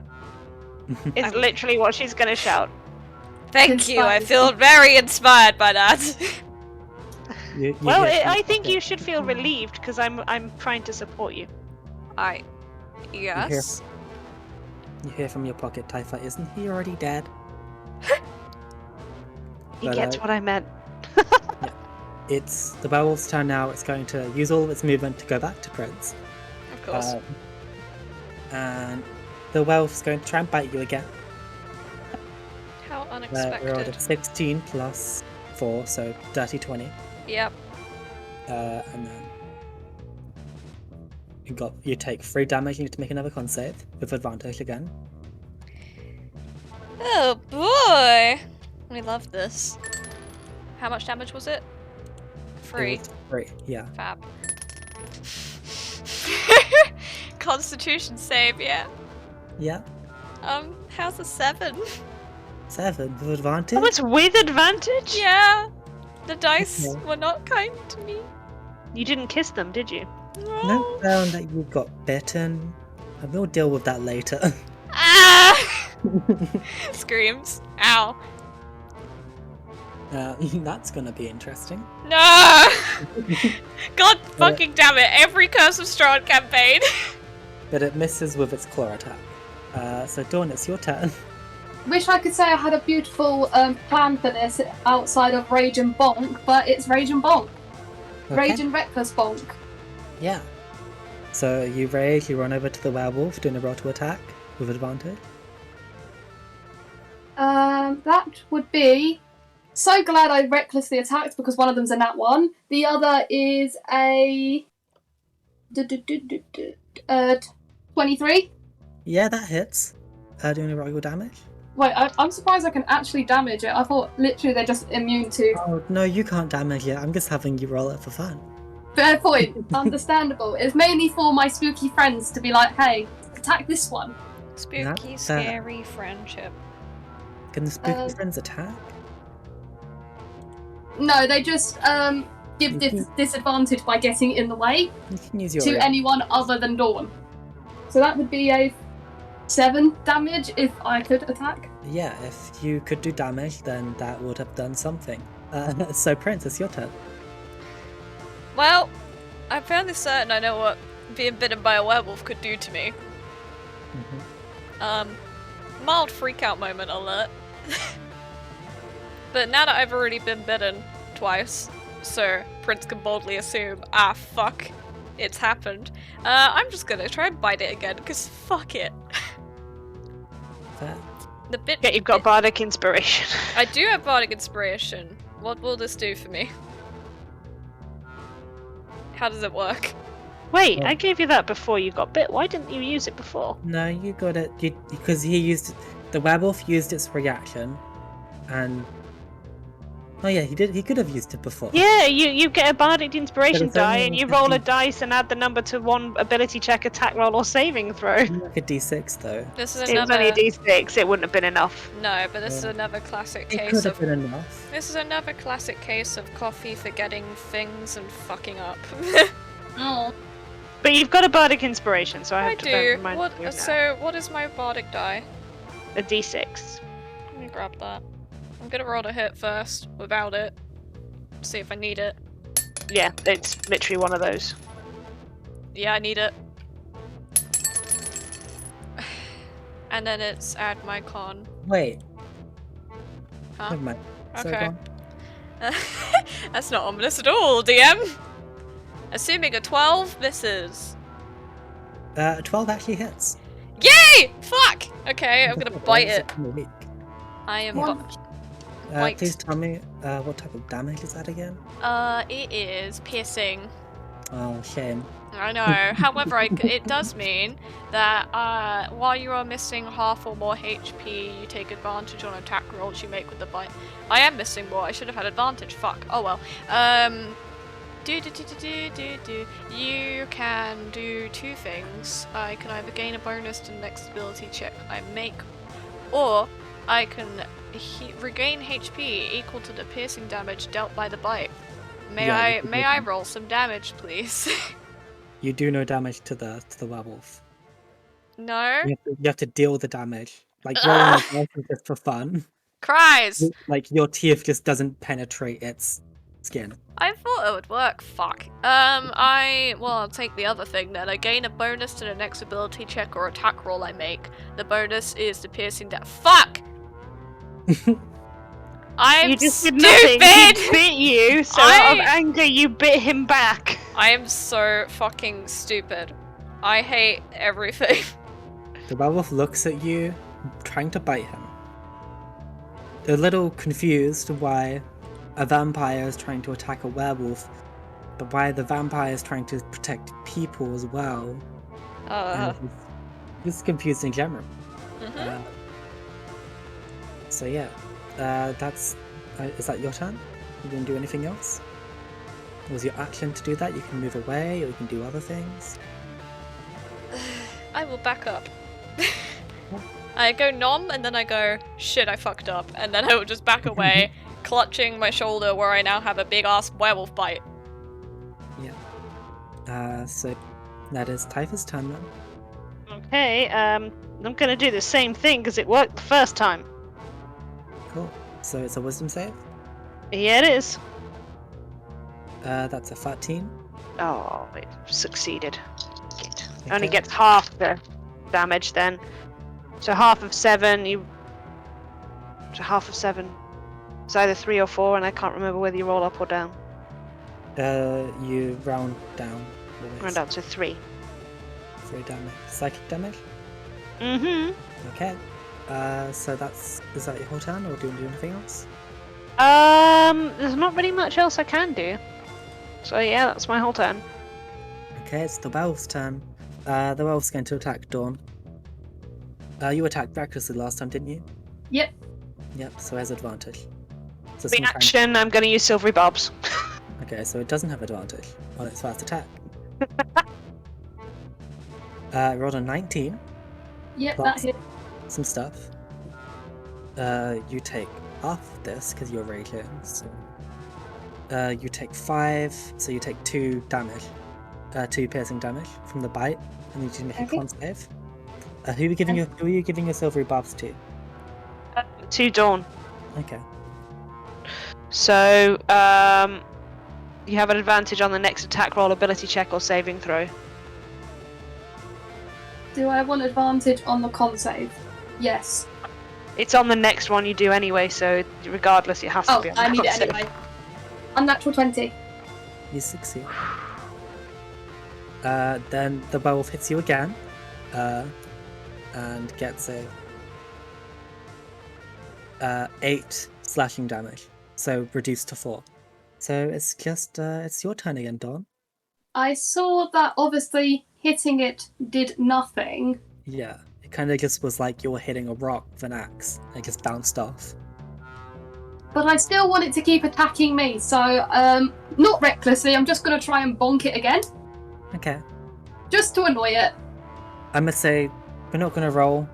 E: Is literally what she's gonna shout.
A: Thank you, I feel very inspired by that.
B: You
E: Well,
B: hear from
E: I
B: your
E: think you
B: pocket-
E: should feel relieved because I'm trying to support you.
A: Yes.
B: You hear from your pocket, Typha, isn't he already dead?
E: He
B: But,
E: gets what I meant.
B: It's the werewolf's turn now. It's going to use all of its movement to go back to Prince.
A: Of course.
B: And the werewolf's going to try and bite you again.
A: How
B: We rolled
A: unexpected.
B: a 16 plus 4, so dirty 20.
A: Yep.
B: And then you take 3 damage. You need to make another con save with advantage again.
A: Oh boy! We love this. How much damage was it? 3.
B: It was 3, yeah.
A: Fab. Constitution save, yeah.
B: Yeah.
A: How's a 7?
B: 7 with advantage.
E: Oh, it's with advantage?
A: Yeah. The dice
B: Okay.
A: were not kind to me.
E: You didn't kiss them, did you?
B: Note down that you got bitten. And we'll deal with that later.
A: Ah! Screams. Ow.
B: That's gonna be interesting.
A: No! God fucking damn it. Every Curse of Strahd campaign.
B: But it misses with its claw attack. So Dawn, it's your turn.
D: Wish I could say I had a beautiful plan for this outside of Rage and Bonk, but it's Rage and Bonk.
B: Okay.
D: Rage and Reckless Bonk.
B: Yeah. So you rage, you run over to the werewolf, doing a roll to attack with advantage.
D: That would be. So glad I recklessly attacked because one of them's a nat 1. The other is a 23.
B: Yeah, that hits. Do you want to roll your damage?
D: Wait, I'm surprised I can actually damage it. I thought literally they're just immune to.
B: Oh, no, you can't damage it. I'm just having you roll it for fun.
D: Fair point. Understandable. It's mainly for my spooky friends to be like, hey, attack this one.
A: Spooky, scary friendship.
B: Can the spooky friends attack?
D: No, they just give disadvantage by getting in the way
B: You can use your
D: to anyone other than Dawn. So that would be a 7 damage if I could attack.
B: Yeah, if you could do damage, then that would have done something. So, Prince, it's your turn.
A: Well, I'm fairly certain I know what being bitten by a werewolf could do to me. Mild freak-out moment alert. But now that I've already been bitten twice, so Prince can boldly assume, ah, fuck, it's happened. I'm just gonna try and bite it again, because fuck it.
B: Fair.
A: The bit.
E: Yeah, you've got bardic inspiration.
A: I do have bardic inspiration. What will this do for me? How does it work?
E: Wait,
B: Oh.
E: I gave you that before you got bit. Why didn't you use it before?
B: No, you got it. Because he used... The werewolf used its reaction, and... Oh yeah, he did. He could have used it before.
E: Yeah, you get a bardic inspiration
B: it's
E: die
B: only
E: and you
B: like
E: roll a
B: D-
E: dice and add the number to one ability check, attack roll, or saving throw.
B: Like a d6 though.
A: This is
E: It was
A: another.
E: only a d6, it wouldn't have been enough.
A: No, but this is
B: Yeah.
A: another classic
B: It
A: case
B: could have
A: of.
B: been enough.
A: This is another classic case of coffee forgetting things and fucking up.
D: Oh.
E: But you've got a bardic inspiration, so I
A: I
E: have to
A: do.
E: remind
A: What?
E: you of that.
A: So, what is my bardic die?
E: A d6.
A: Let me grab that. I'm gonna roll a hit first without it. See if I need it.
E: Yeah, it's literally one of those.
A: Yeah, I need it. And then it's add my con.
B: Wait,
A: Huh?
B: never mind. So
A: Okay.
B: go on.
A: That's not ominous at all, DM. Assuming a 12 misses.
B: 12 actually hits.
A: Yay! Fuck! Okay, I'm gonna bite it.
B: Weak.
A: I am.
D: Yeah.
A: Bite.
B: Please tell me what type of damage is that again?
A: It is piercing.
B: Oh, shame.
A: I know. However, it does mean that while you are missing half or more HP, you take advantage on attack rolls you make with the bite. I am missing more. I should have had advantage. Fuck. Oh well. You can do two things. I can either gain a bonus to the next ability check I make, or I can regain HP equal to the piercing damage dealt by the bite. May I roll some damage, please?
B: You do no damage to the werewolf.
A: No?
B: You have to deal the damage. Like rolling a dice is just for fun.
A: Cries!
B: Like your teeth just doesn't penetrate its skin.
A: I thought it would work. Fuck. I'll take the other thing then. I gain a bonus to the next ability check or attack roll I make. The bonus is the piercing Fuck! I'm
E: You just did
A: stupid!
E: nothing. He bit you, so out of
A: I-
E: anger you bit him back.
A: I am so fucking stupid. I hate everything.
B: The werewolf looks at you, trying to bite him. A little confused why a vampire is trying to attack a werewolf, but why the vampire is trying to protect people as well. And he's just confused in general.
A: Mhm.
B: So yeah, that's. Is that your turn? You didn't do anything else? Was your action to do that? You can move away, or you can do other things.
A: I will back up. I go nom, and then I go, shit, I fucked up. And then I will just back away, clutching my shoulder where I now have a big ass werewolf bite.
B: So that is Typha's turn then.
E: Okay, I'm gonna do the same thing because it worked the first time.
B: Cool. So it's a wisdom save.
E: Yeah, it is.
B: That's a 13.
E: Oh, it succeeded. It
B: Okay.
E: only gets half the damage then. So half of 7, So half of 7. It's either 3 or 4, and I can't remember whether you roll up or down.
B: You round down. always.
E: Round down to 3.
B: 3 damage. Psychic damage?
E: Mm-hmm.
B: Okay. So is that your whole turn, or do you want to do anything else?
E: There's not really much else I can do. So yeah, that's my whole turn.
B: Okay, it's the werewolf's turn. The werewolf's going to attack Dawn. You attacked recklessly last time, didn't you?
D: Yep.
B: Yep, so it has advantage. So some kind-
E: Reaction, I'm going to use silvery barbs.
B: Okay, so it doesn't have advantage on its first attack. Rolled a 19.
D: Yep,
B: Plus
D: that hit.
B: some stuff. You take half this because you're raging. So you take 5, so you take 2 damage, 2 piercing damage from the bite, and you do make a
D: Okay.
B: con save. Who are you giving your silvery barbs to?
E: To Dawn.
B: Okay.
E: So, you have an advantage on the next attack roll, ability check, or saving throw.
D: Do I want advantage on the con save? Yes.
E: It's on the next one you do anyway, so regardless, it has to
D: Oh,
E: be on
D: I
E: the
D: need it
E: con save.
D: anyway. Unnatural 20.
B: You succeed. Then the werewolf hits you again, and gets a 8 slashing damage, so reduced to 4. So it's just it's your turn again, Dawn.
D: I saw that obviously hitting it did nothing.
B: Yeah, it kind of just was like you were hitting a rock with an axe. It just bounced off.
D: But I still want it to keep attacking me, so not recklessly, I'm just going to try and bonk it again,
B: Okay.
D: just to annoy it.
B: I'm gonna say we're not gonna roll.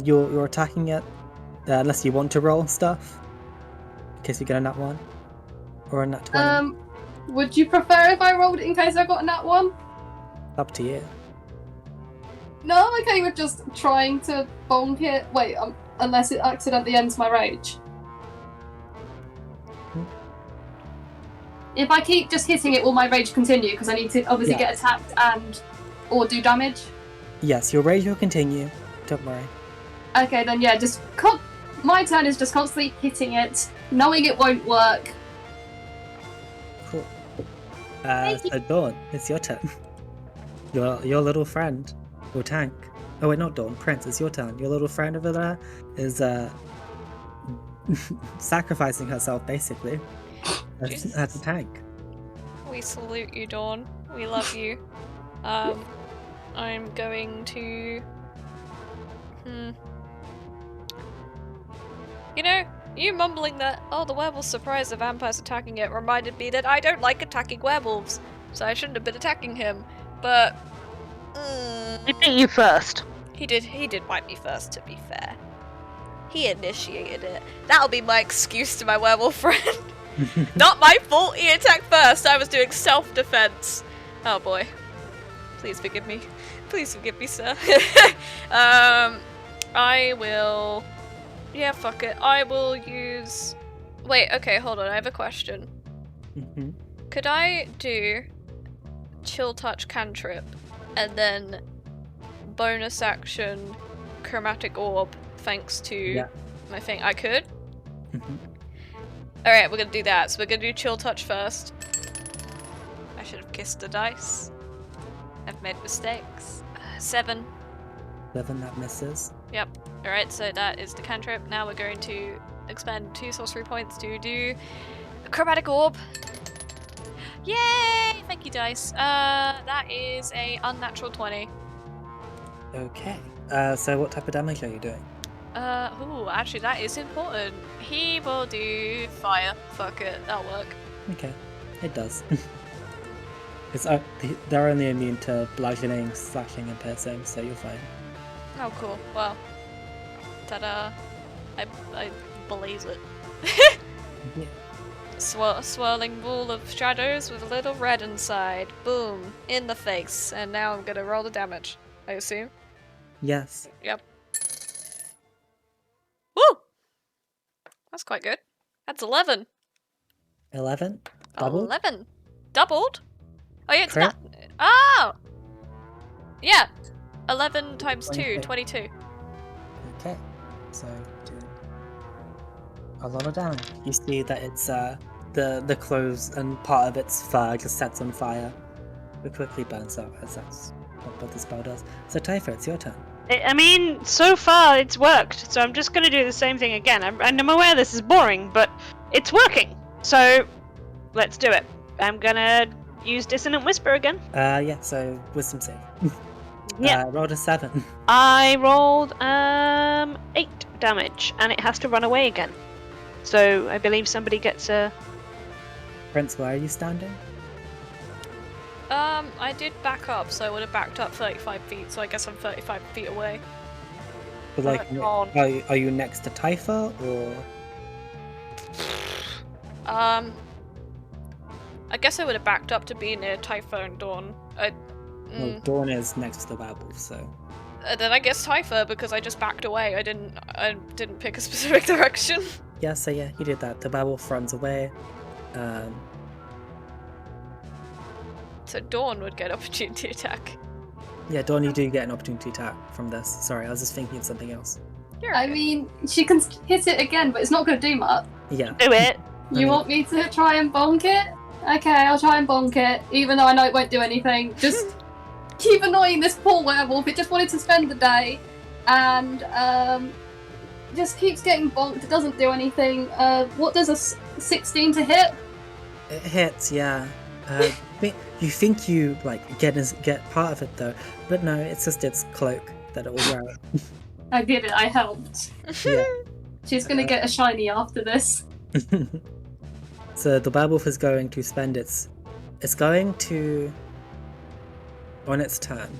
B: You're attacking it unless you want to roll stuff. In case you get a nat 1 or a nat 20.
D: Would you prefer if I rolled it in case I got a nat 1?
B: Up to you.
D: No, I'm okay with just trying to bonk it. Wait, unless it accidentally ends my rage. If I keep just hitting it, will my rage continue? Because I need to obviously
B: Yeah.
D: get attacked and or do damage.
B: Yes, your rage will continue. Don't worry.
D: Okay, then yeah, just my turn is just constantly hitting it, knowing it won't work.
B: Cool.
D: Thank you.
B: So Dawn, it's your turn. Your little friend, or tank. Oh wait, not Dawn. Prince, it's your turn. Your little friend over there is sacrificing herself basically as a tank.
A: We salute you, Dawn. We love you. I'm going to... You know, you mumbling that, oh, the werewolf's surprised the vampire's attacking it reminded me that I don't like attacking werewolves, so I shouldn't have been attacking him, but...
E: He beat you first.
A: He did bite me first, to be fair. He initiated it. That'll be my excuse to my werewolf friend. Not my fault he attacked first, I was doing self-defense. Oh boy. Please forgive me. Please forgive me, sir. I will... Yeah, fuck it. I will use... Wait, okay, hold on, I have a question.
B: Mhm.
A: Could I do Chill Touch Cantrip and then bonus action Chromatic Orb thanks to
B: Yeah.
A: my thing? I could?
B: Mhm.
A: Alright, we're gonna do that. So we're gonna do Chill Touch first. I should have kissed the dice. I've made mistakes. 7.
B: 7, that misses.
A: Yep. Alright, so that is the cantrip. Now we're going to expend 2 sorcery points to do a Chromatic Orb. Yay! Thank you, dice. That is a unnatural 20.
B: Okay. So what type of damage are you doing?
A: Ooh, actually that is important. He will do fire. Fuck it, that'll work.
B: Okay, it does. They're only immune to bludgeoning, slashing, and piercing, so you're fine.
A: Oh, cool. Well, ta-da. I blaze it.
B: Yeah.
A: Swirling ball of shadows with a little red inside. Boom. In the face. And now I'm gonna roll the damage, I assume.
B: Yes.
A: Yep. Woo! That's quite good. That's 11.
B: 11. Double.
A: 11. Doubled? Oh yeah, it's
B: Crit?
A: not. Oh! Yeah. 11 times 2,
B: 22.
A: 22.
B: Okay. So do a lot of damage. You see that it's the clothes and part of its fur just sets on fire. It quickly burns out as that's what the spell does. So Typha, it's your turn.
E: I mean, so far it's worked, so I'm just gonna do the same thing again. And I'm aware this is boring, but it's working. So let's do it. I'm gonna use Dissonant Whisper again.
B: Yeah, so wisdom save.
E: Yeah.
B: Rolled a 7.
E: I rolled 8 damage, and it has to run away again. So I believe somebody gets a.
B: Prince, where are you standing?
A: I did back up, so I would have backed up 35 feet, so I guess I'm 35 feet away.
B: But, like,
E: on.
B: are you next to Typha, or?
A: I guess I would have backed up to be near Typha and Dawn.
B: Well, Dawn is next to the werewolf, so.
A: Then I guess Typha, because I just backed away. I didn't pick a specific direction.
B: Yeah, so yeah, you did that. The werewolf runs away.
A: So Dawn would get opportunity attack.
B: Yeah, Dawn, you do get an opportunity attack from this. Sorry, I was just thinking of something else.
D: I mean, she can hit it again, but it's not going to do much.
B: Yeah.
E: Do it.
D: You want me to try and bonk it? Okay, I'll try and bonk it, even though I know it won't do anything. Just keep annoying this poor werewolf. It just wanted to spend the day, and just keeps getting bonked. It doesn't do anything. What does a 16 to hit?
B: It hits, yeah. You think you like get part of it though, but no, it's just its cloak that it will wear.
D: I did it. I helped.
B: Yeah.
D: She's gonna get a shiny after this.
B: So the werewolf is going to spend it's going to, on its turn,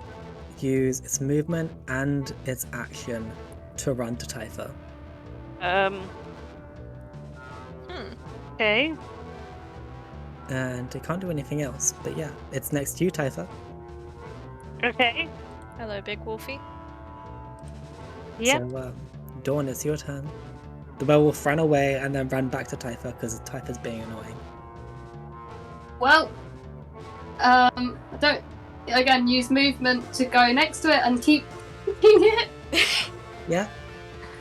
B: use its movement and its action to run to Typha.
E: Okay.
B: And it can't do anything else, but yeah, it's next to you, Typha.
E: Okay.
A: Hello, Big Wolfie.
E: Yep.
B: So, Dawn, it's your turn. The werewolf ran away and then ran back to Typha because Typha's being annoying.
D: Well, don't again use movement to go next to it and keep hitting it.
B: Yeah?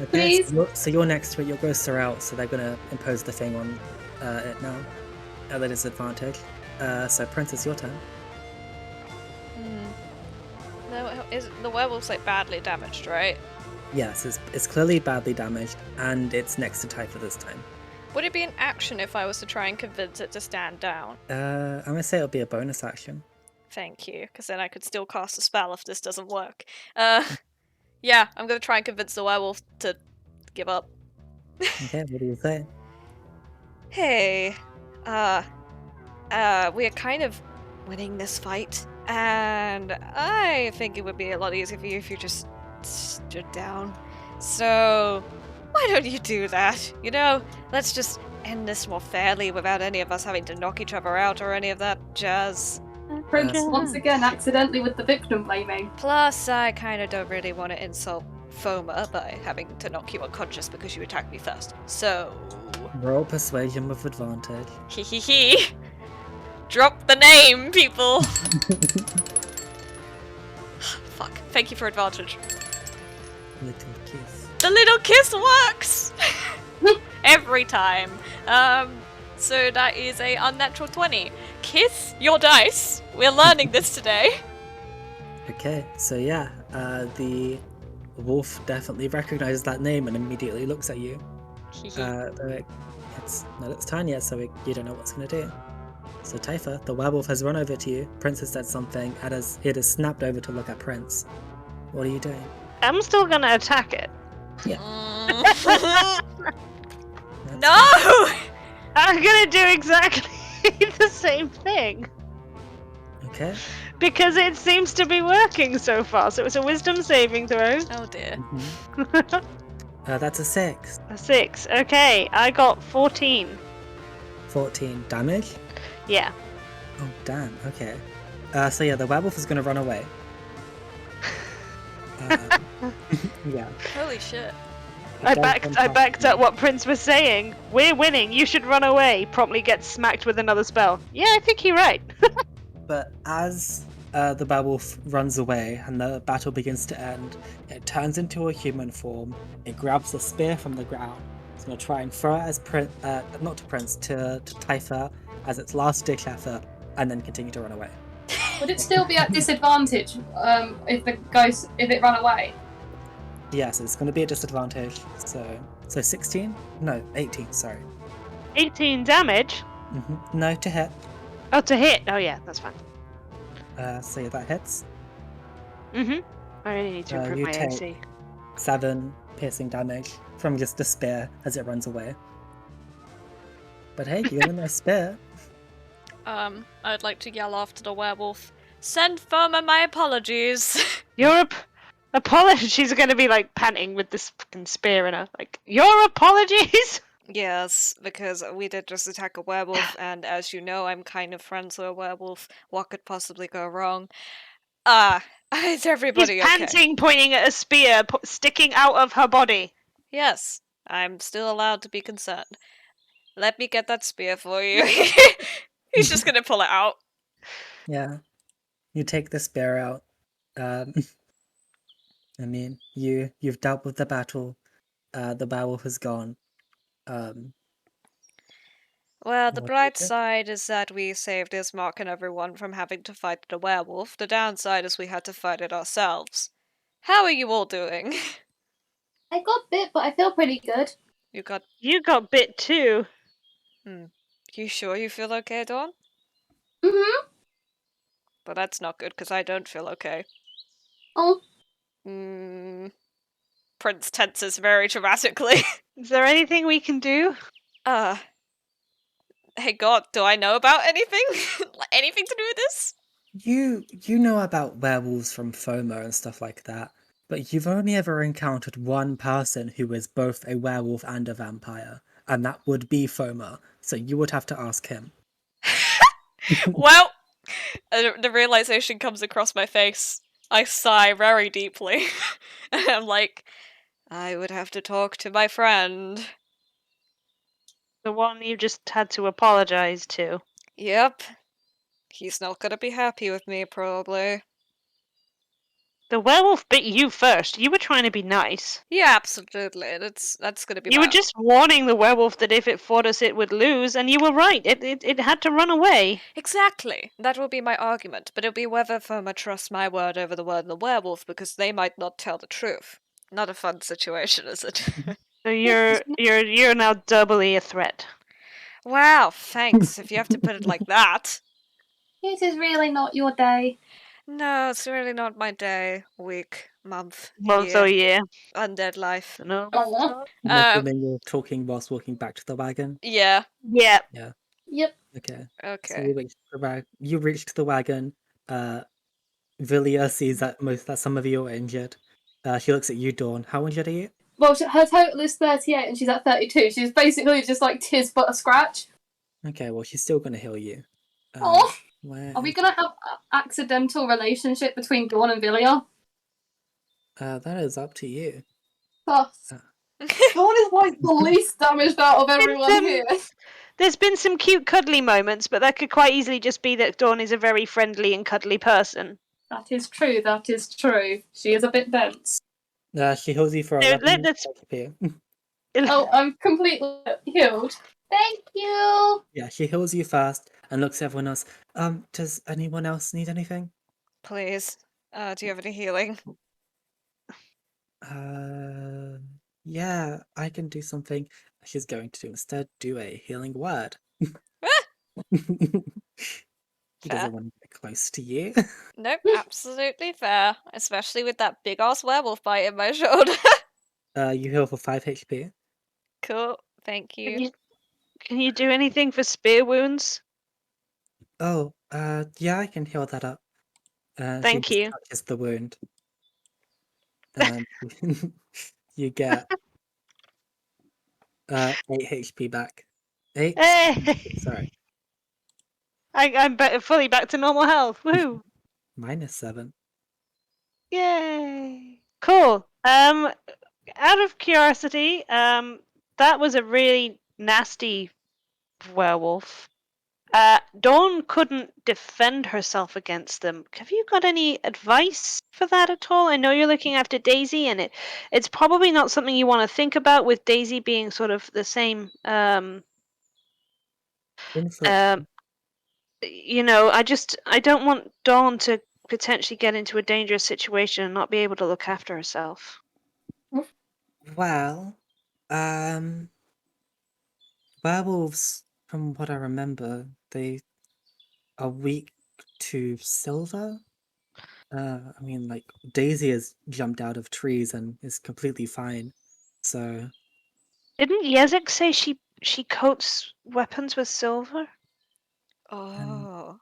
B: Okay,
D: Please?
B: So you're next to it, your ghosts are out, so they're going to impose the thing on it now. At a disadvantage. So Prince, it's your turn.
A: The werewolf's like badly damaged, right?
B: Yes, it's clearly badly damaged, and it's next to Typha this time.
A: Would it be an action if I was to try and convince it to stand down?
B: I'm going to say it'll be a bonus action.
A: Thank you, because then I could still cast a spell if this doesn't work. Yeah, I'm going to try and convince the werewolf to give up.
B: Okay, what do you say?
A: Hey, we're kind of winning this fight, and I think it would be a lot easier for you if you just stood down. So, why don't you do that? You know, let's just end this more fairly without any of us having to knock each other out or any of that jazz.
D: Prince once again accidentally with the victim blaming.
A: Plus, I kind of don't really want to insult Foma by having to knock you unconscious because you attacked me first. So...
B: Roll persuasion with advantage.
A: Hee. Drop the name, people! Fuck. Thank you for advantage.
B: Little kiss.
A: The little kiss works! Every time. So that is a unnatural 20. Kiss your dice. We're learning this today.
B: Okay, so yeah, the wolf definitely recognizes that name and immediately looks at you. It's not its turn yet, so you don't know what's going to do. So Typha, the werewolf has run over to you. Prince has said something, and it has snapped over to look at Prince. What are you doing?
E: I'm still gonna attack it.
B: Yeah.
A: No!
E: I'm gonna do exactly the same thing.
B: Okay.
E: Because it seems to be working so far. So it's a wisdom saving throw.
A: Oh dear.
B: That's a 6.
E: A 6. Okay, I got 14.
B: 14 damage?
E: Yeah.
B: Oh, damn. Okay. So yeah, the werewolf is going to run away. Yeah.
A: Holy shit.
E: I backed up what Prince was saying. We're winning. You should run away. Promptly gets smacked with another spell. Yeah, I think you're right.
B: But as the werewolf runs away and the battle begins to end, it turns into a human form. It grabs the spear from the ground. It's going to try and throw it as to Typha as its last ditch effort, and then continue to run away.
D: Would it still be at disadvantage if it ran away?
B: Yes, it's going to be a disadvantage. So 16? No, 18. Sorry.
E: 18 damage?
B: No, to hit.
E: Oh, to hit. Oh, yeah, that's fine.
B: So yeah, that hits.
E: I really need to improve
B: You
E: my
B: take
E: AC.
B: 7 piercing damage from just the spear as it runs away. But hey, you got a nice spear.
A: I'd like to yell after the werewolf. Send Foma my apologies.
E: Your apologies. She's going to be like panting with this fucking spear in her. Like, your apologies?
A: Yes, because we did just attack a werewolf, and as you know, I'm kind of friends with a werewolf. What could possibly go wrong? Is everybody
E: She's
A: okay?
E: panting, pointing at a spear sticking out of her body.
A: Yes, I'm still allowed to be concerned. Let me get that spear for you. He's just gonna pull it out.
B: Yeah. You take the spear out. I mean, you've dealt with the battle. The werewolf is gone.
A: Well, the
B: What do you
A: bright
B: do?
A: side is that we saved Ismark and everyone from having to fight the werewolf. The downside is we had to fight it ourselves. How are you all doing?
D: I got bit, but I feel pretty good.
A: You
E: got bit too.
A: You sure you feel okay, Dawn?
D: Mm-hmm.
A: But that's not good, because I don't feel okay.
D: Oh.
A: Prince tenses very dramatically.
E: Is there anything we can do?
A: Hey God, do I know about anything? Anything to do with this?
B: You know about werewolves from FOMO and stuff like that, but you've only ever encountered one person who is both a werewolf and a vampire, and that would be FOMO, so you would have to ask him.
A: Well, the realization comes across my face. I sigh very deeply. And I'm like, I would have to talk to my friend.
E: The one you just had to apologize to.
A: Yep. He's not gonna be happy with me, probably.
E: The werewolf bit you first. You were trying to be nice.
A: Yeah, absolutely. That's gonna be
E: You
A: my...
E: were just warning the werewolf that if it fought us, it would lose, and you were right. It had to run away.
A: Exactly. That will be my argument, but it'll be whether Foma trusts my word over the word of the werewolf, because they might not tell the truth. Not a fun situation, is it?
E: So you're now doubly a threat.
A: Wow, thanks, if you have to put it like that.
D: It is really not your day.
A: No, it's really not my day, week, month,
E: Month
A: year,
E: or year.
A: undead life.
E: No.
B: I'm assuming you're talking whilst walking back to the wagon?
A: Yeah.
E: Yeah.
B: Yeah.
D: Yep.
B: Okay. So
A: Okay.
B: you reached the wagon. Villia sees that some of you are injured. She looks at you, Dawn. How injured are you?
D: Well, her total is 38 and she's at 32. She's basically just like tis but a scratch.
B: Okay, well, she's still gonna heal you.
D: Oh,
B: Where
D: are we
B: is-
D: gonna have an accidental relationship between Dawn and Villia?
B: that is up to you.
D: Oh. Dawn is like the least damaged out of everyone here.
E: There's been some cute cuddly moments, but that could quite easily just be that Dawn is a very friendly and cuddly person.
D: That is true, that is true. She is a bit dense.
B: She heals you for
E: No,
B: 11
E: let's-
B: HP.
D: Oh, I'm completely healed. Thank you!
B: Yeah, she heals you first and looks at everyone else. Does anyone else need anything?
A: Please. Do you have any healing?
B: Yeah, I can do something. She's going to instead do a healing word. He
A: Fair.
B: doesn't want to get close to you.
A: Nope, absolutely fair. Especially with that big ass werewolf bite in my shoulder.
B: You heal for 5 HP.
A: Cool, thank you.
E: Can you do anything for spear wounds?
B: Oh, yeah, I can heal that up.
E: Thank
B: she
E: you.
B: just touches the wound. And you get 8 HP back. 8?
E: Hey!
B: Sorry.
E: I'm fully back to normal health. Woohoo!
B: -7.
E: Yay! Cool. Out of curiosity, that was a really nasty werewolf. Dawn couldn't defend herself against them. Have you got any advice for that at all? I know you're looking after Daisy, and it's probably not something you want to think about with Daisy being sort of the same.
B: Inflict.
E: I don't want Dawn to potentially get into a dangerous situation and not be able to look after herself.
B: Well, werewolves, from what I remember, they are weak to silver. I mean, like, Daisy has jumped out of trees and is completely fine. So,
E: Didn't Yezek say she coats weapons with silver?
A: Oh.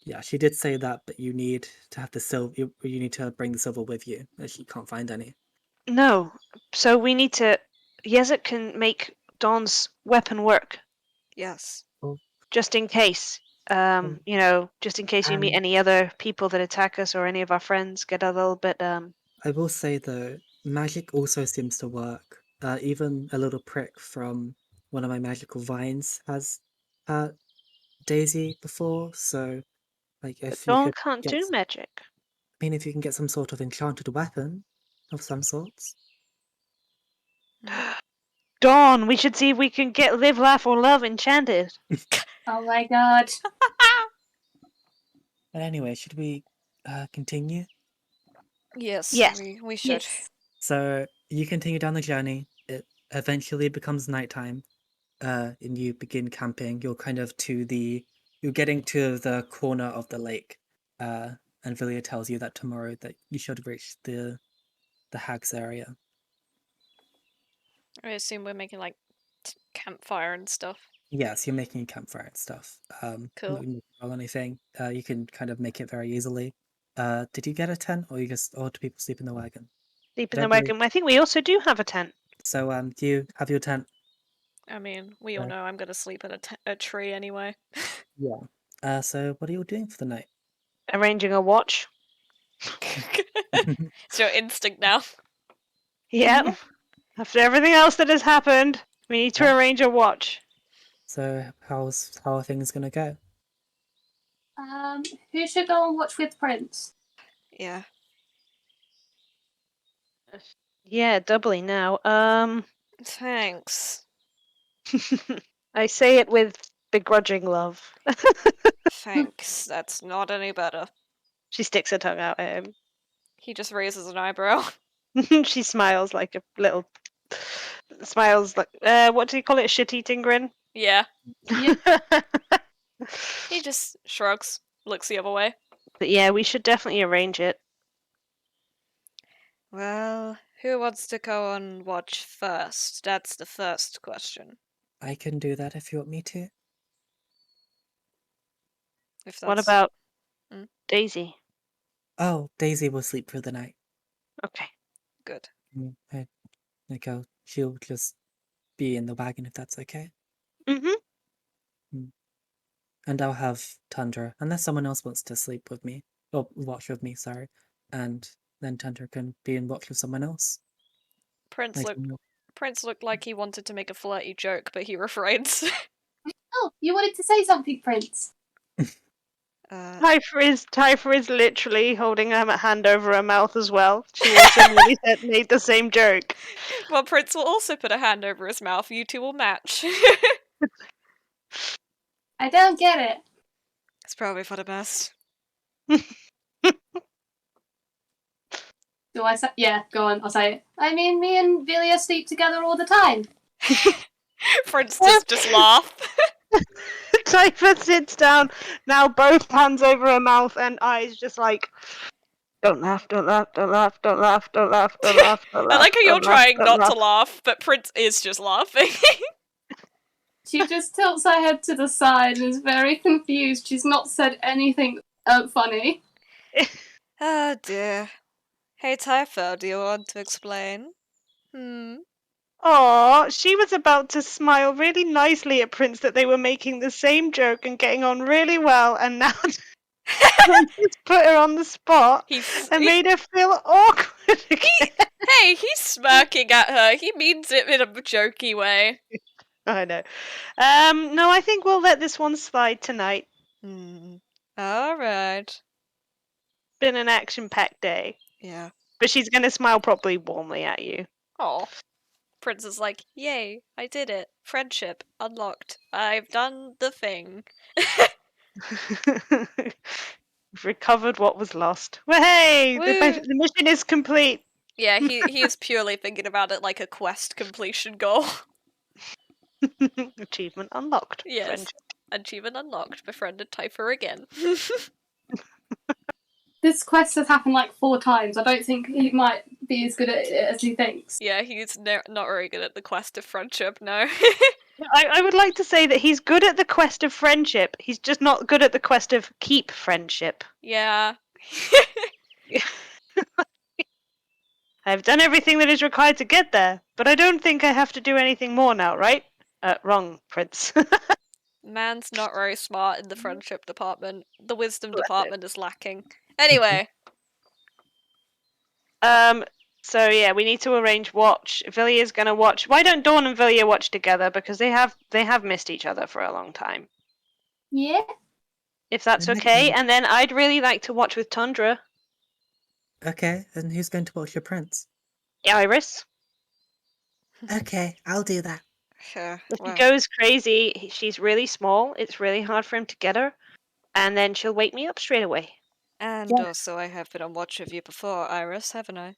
B: yeah, she did say that, but you need to have the silver. You need to bring the silver with you, as she can't find any.
E: No. So we need to. Yezek can make Dawn's weapon work,
A: Yes.
E: just in case. Just in case we meet
B: And
E: any other people that attack us or any of our friends get a little bit.
B: I will say though, magic also seems to work. Even a little prick from one of my magical vines has hurt Daisy before. So, like,
E: But
B: if you
E: Dawn
B: could
E: can't
B: get,
E: do magic.
B: I mean, if you can get some sort of enchanted weapon of some sorts.
E: Dawn, we should see if we can get Live, Laugh, or Love enchanted.
D: Oh my god.
B: But anyway, should we continue?
A: Yes,
E: Yes.
A: we should.
D: Yes.
B: So you continue down the journey. It eventually becomes nighttime. And you begin camping. You're getting to the corner of the lake. And Villia tells you that tomorrow that you should reach the hag's area.
A: I assume we're making like campfire and stuff.
B: Yes, you're making a campfire and stuff.
A: Cool.
B: Not need to roll anything. You can kind of make it very easily. Did you get a tent, or do people sleep in the wagon?
E: Sleep in
B: Don't
E: the
B: believe-
E: wagon. I think we also do have a tent.
B: So, do you have your tent?
A: I mean, we all
B: Right.
A: know I'm gonna sleep in a tree anyway.
B: Yeah. So what are you all doing for the night?
E: Arranging a watch.
A: It's your instinct now.
E: Yep. After everything else that has happened, we need to
B: Yeah.
E: arrange a watch.
B: So how are things gonna go?
D: Who should go and watch with Prince?
A: Yeah.
E: Yeah, doubly now.
A: Thanks.
E: I say it with begrudging love.
A: Thanks. That's not any better.
E: She sticks her tongue out at him.
A: He just raises an eyebrow.
E: She smiles like a little. Smiles like. What do you call it? A shit-eating grin?
A: Yeah.
D: Yep.
A: He just shrugs, looks the other way.
E: But yeah, we should definitely arrange it.
A: Well, who wants to go on watch first? That's the first question.
B: I can do that if you want me to.
A: If
E: What
A: that's
E: about
A: Hmm?
E: Daisy?
B: Oh, Daisy will sleep through the night.
E: Okay.
A: good.
B: She'll just be in the wagon if that's okay.
E: Mm-hmm.
B: And I'll have Tundra, unless someone else wants to sleep with me, or watch with me, sorry. And then Tundra can be in watch with someone else.
A: Prince looked like he wanted to make a flirty joke, but he refrains.
D: Oh, you wanted to say something, Prince?
E: Typha is literally holding her hand over her mouth as well. She also made the same joke.
A: Well, Prince will also put a hand over his mouth. You two will match.
D: I don't get it.
A: It's probably for the best.
D: Do I say? Yeah, go on. I'll say it. I mean, me and Villia sleep together all the time.
A: Prince just laugh.
E: Typha sits down, now both hands over her mouth and eyes just like, don't laugh, don't laugh, don't laugh, don't laugh, don't laugh, don't laugh, don't laugh.
A: I like how you're
E: don't laugh,
A: trying
E: don't
A: not to
E: laugh.
A: laugh, but Prince is just laughing.
D: She just tilts her head to the side and is very confused. She's not said anything funny.
A: Oh dear. Hey Typha, do you want to explain?
E: Aw, she was about to smile really nicely at Prince that they were making the same joke and getting on really well, and now Prince has put her on the spot and made her feel awkward again.
A: Hey, he's smirking at her. He means it in a jokey way.
E: I know. No, I think we'll let this one slide tonight.
A: Alright.
E: Been an action-packed day.
A: Yeah.
E: But she's going to smile properly warmly at you.
A: Oh. Prince is like, yay, I did it. Friendship unlocked. I've done the thing.
E: We've recovered what was lost. Well, hey,
A: Woo!
E: the mission is complete.
A: Yeah, he is purely thinking about it like a quest completion goal.
E: Achievement unlocked.
A: Yes.
E: Friendship.
A: Achievement unlocked. Befriended Typha again.
D: This quest has happened like 4 times. I don't think he might be as good at it as he thinks.
A: Yeah, he's not very good at the quest of friendship, no.
E: I would like to say that he's good at the quest of friendship. He's just not good at the quest of keep friendship.
A: Yeah.
E: I've done everything that is required to get there, but I don't think I have to do anything more now, right? Wrong, Prince.
A: Man's not very smart in the friendship department. The wisdom
E: Bless him.
A: department is lacking. Anyway.
E: So yeah, we need to arrange watch. Villia's gonna watch. Why don't Dawn and Villia watch together? Because they have missed each other for a long time.
D: Yeah.
E: If that's okay. And then I'd really like to watch with Tundra.
B: Okay, and who's going to watch your prince?
E: Iris.
B: Okay, I'll do that.
A: Sure.
E: If
A: Well.
E: he goes crazy, she's really small. It's really hard for him to get her. And then she'll wake me up straight away.
A: And
B: Yeah.
A: also, I have been on watch of you before, Iris, haven't I?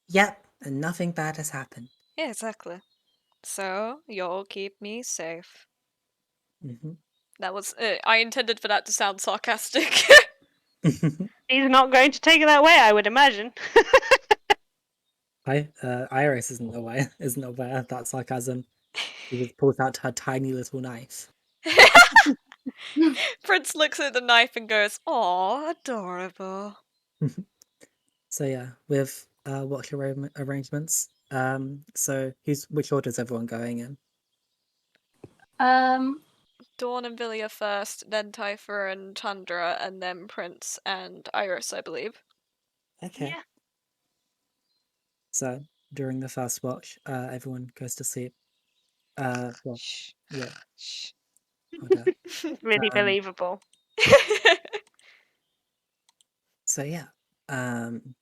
B: Yep, and nothing bad has happened.
A: Yeah, exactly. So, you'll keep me safe.
B: Mm-hmm.
A: That was. I intended for that to sound sarcastic.
E: He's not going to take it that way, I would imagine.
B: Iris isn't aware of that sarcasm. She just pulls out her tiny little knife.
A: Prince looks at the knife and goes, "Aw, adorable."
B: So yeah, with watch arrangements. So which order is everyone going in?
A: Dawn and Villia first, then Typha and Tundra, and then Prince and Iris, I believe.
B: Okay.
E: Yeah.
B: So during the first watch, everyone goes to sleep. Well,
A: Shh.
B: yeah.
A: Shh.
B: Okay.
E: Really believable.
B: So yeah. Dawn,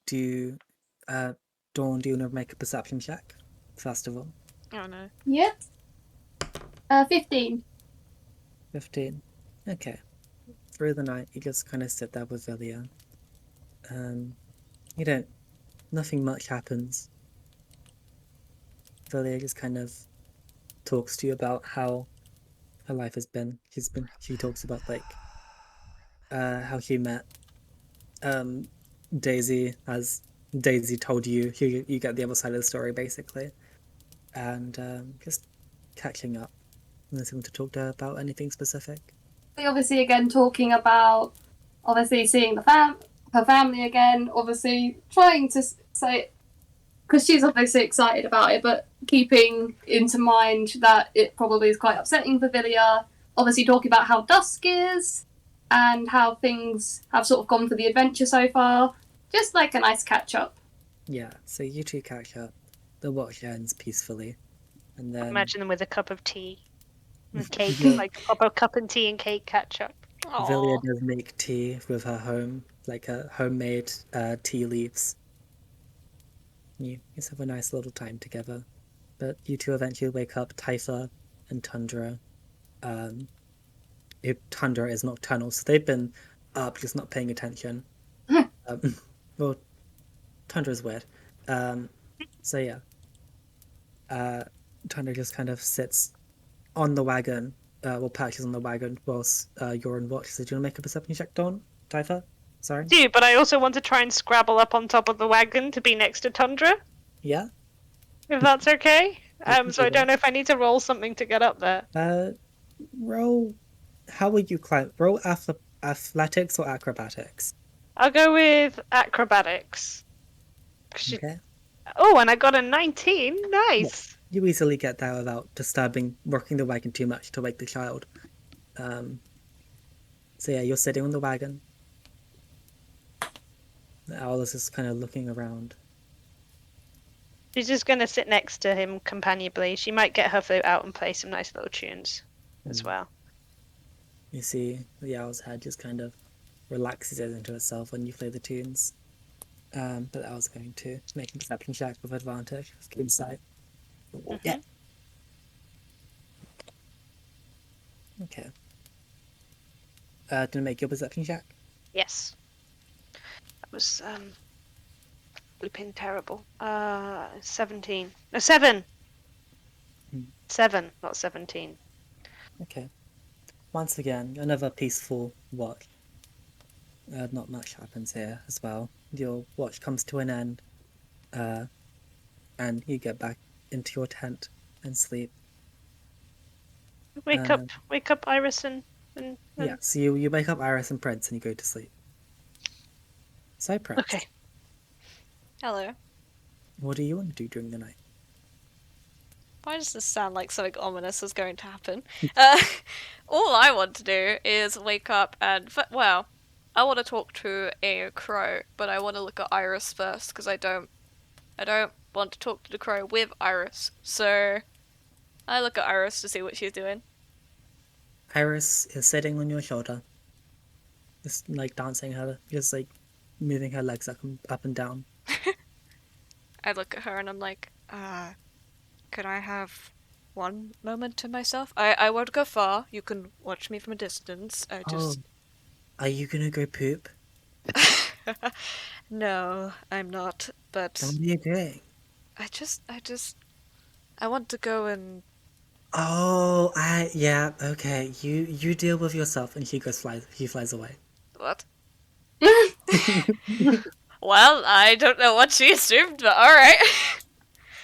B: do you want to make a perception check first of all?
A: Oh no.
D: Yeah. 15.
B: 15. Okay. Through the night, you just kind of sit there with Villia. Nothing much happens. Villia just kind of talks to you about how her life has been. She talks about how she met Daisy, as Daisy told you. You get the other side of the story basically, and just catching up. Unless you want to talk to her about anything specific.
D: We obviously again talking about obviously seeing her family again. Obviously trying to say, because she's obviously excited about it, but keeping into mind that it probably is quite upsetting for Villia. Obviously talking about how dusk is and how things have sort of gone for the adventure so far. Just like a nice catch up.
B: Yeah, so you two catch up. The watch ends peacefully, and then
E: Imagine them with a cup of tea. And cake,
B: Yeah.
E: like a cup of tea and cake catch up.
B: Villia
A: Aw.
B: does make tea with her homemade tea leaves. You just have a nice little time together. But you two eventually wake up, Typha and Tundra. Tundra is nocturnal, so they've been up, just not paying attention. Well, Tundra's weird. So yeah. Tundra just kind of sits on the wagon, perches on the wagon whilst you're on watch. So do you want to make a perception check, Dawn? Typha? Sorry?
E: Do, but I also want to try and scrabble up on top of the wagon to be next to Tundra,
B: Yeah?
E: if that's okay.
B: can
E: So
B: do
E: I don't
B: that.
E: know if I need to roll something to get up there.
B: Roll... How would you climb? Roll athletics or acrobatics?
E: I'll go with acrobatics. 'Cause she-
B: Okay.
E: Oh, and I got a 19. Nice.
B: You easily get there without rocking the wagon too much to wake the child. So yeah, you're sitting on the wagon. The owl is just kind of looking around.
E: She's just going to sit next to him companionably. She might get her flute out and play some nice little tunes as well.
B: You see the owl's head just kind of relaxes into itself when you play the tunes. But I was going to make a perception check with advantage. Insight. Yeah. Okay. To make your perception check.
E: Yes. That was flipping terrible. 17. No, 7. 7, not 17.
B: Okay. Once again, another peaceful watch. Not much happens here as well. Your watch comes to an end, and you get back into your tent and sleep.
E: Wake up, Iris and
B: Yeah, so you wake up Iris and Prince and you go to sleep. So Prince,
E: Okay.
A: Hello.
B: what do you want to do during the night?
A: Why does this sound like something ominous is going to happen? All I want to do is wake up and... Well, I want to talk to a crow, but I want to look at Iris first, because I don't want to talk to the crow with Iris. So, I look at Iris to see what she's doing.
B: Iris is sitting on your shoulder, just like dancing her, just like moving her legs up and down.
A: I look at her and I'm like, could I have one moment to myself? I won't go far. You can watch me from a distance.
B: Are you gonna go poop?
A: No, I'm not. But
B: What are you doing?
A: I want to go and...
B: Oh, yeah, okay. You deal with yourself, and he flies away.
A: What? Well, I don't know what she assumed, but alright.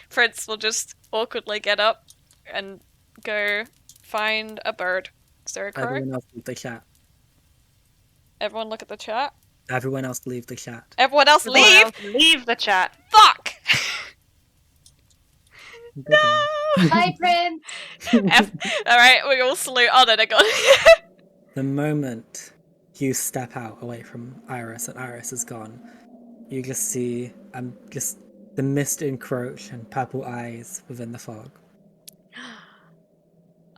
A: Prince will just awkwardly get up and go find a bird. Is there a crow?
B: Everyone else leave the chat.
A: Everyone look at the chat.
B: Everyone else leave the chat.
A: Everyone else leave!
E: Leave the chat.
A: Fuck!
B: No!
D: Hi, Prince.
A: Alright, we all salute. Oh no, they're gone.
B: The moment you step out away from Iris and Iris is gone, you just see just the mist encroach and purple eyes within the fog.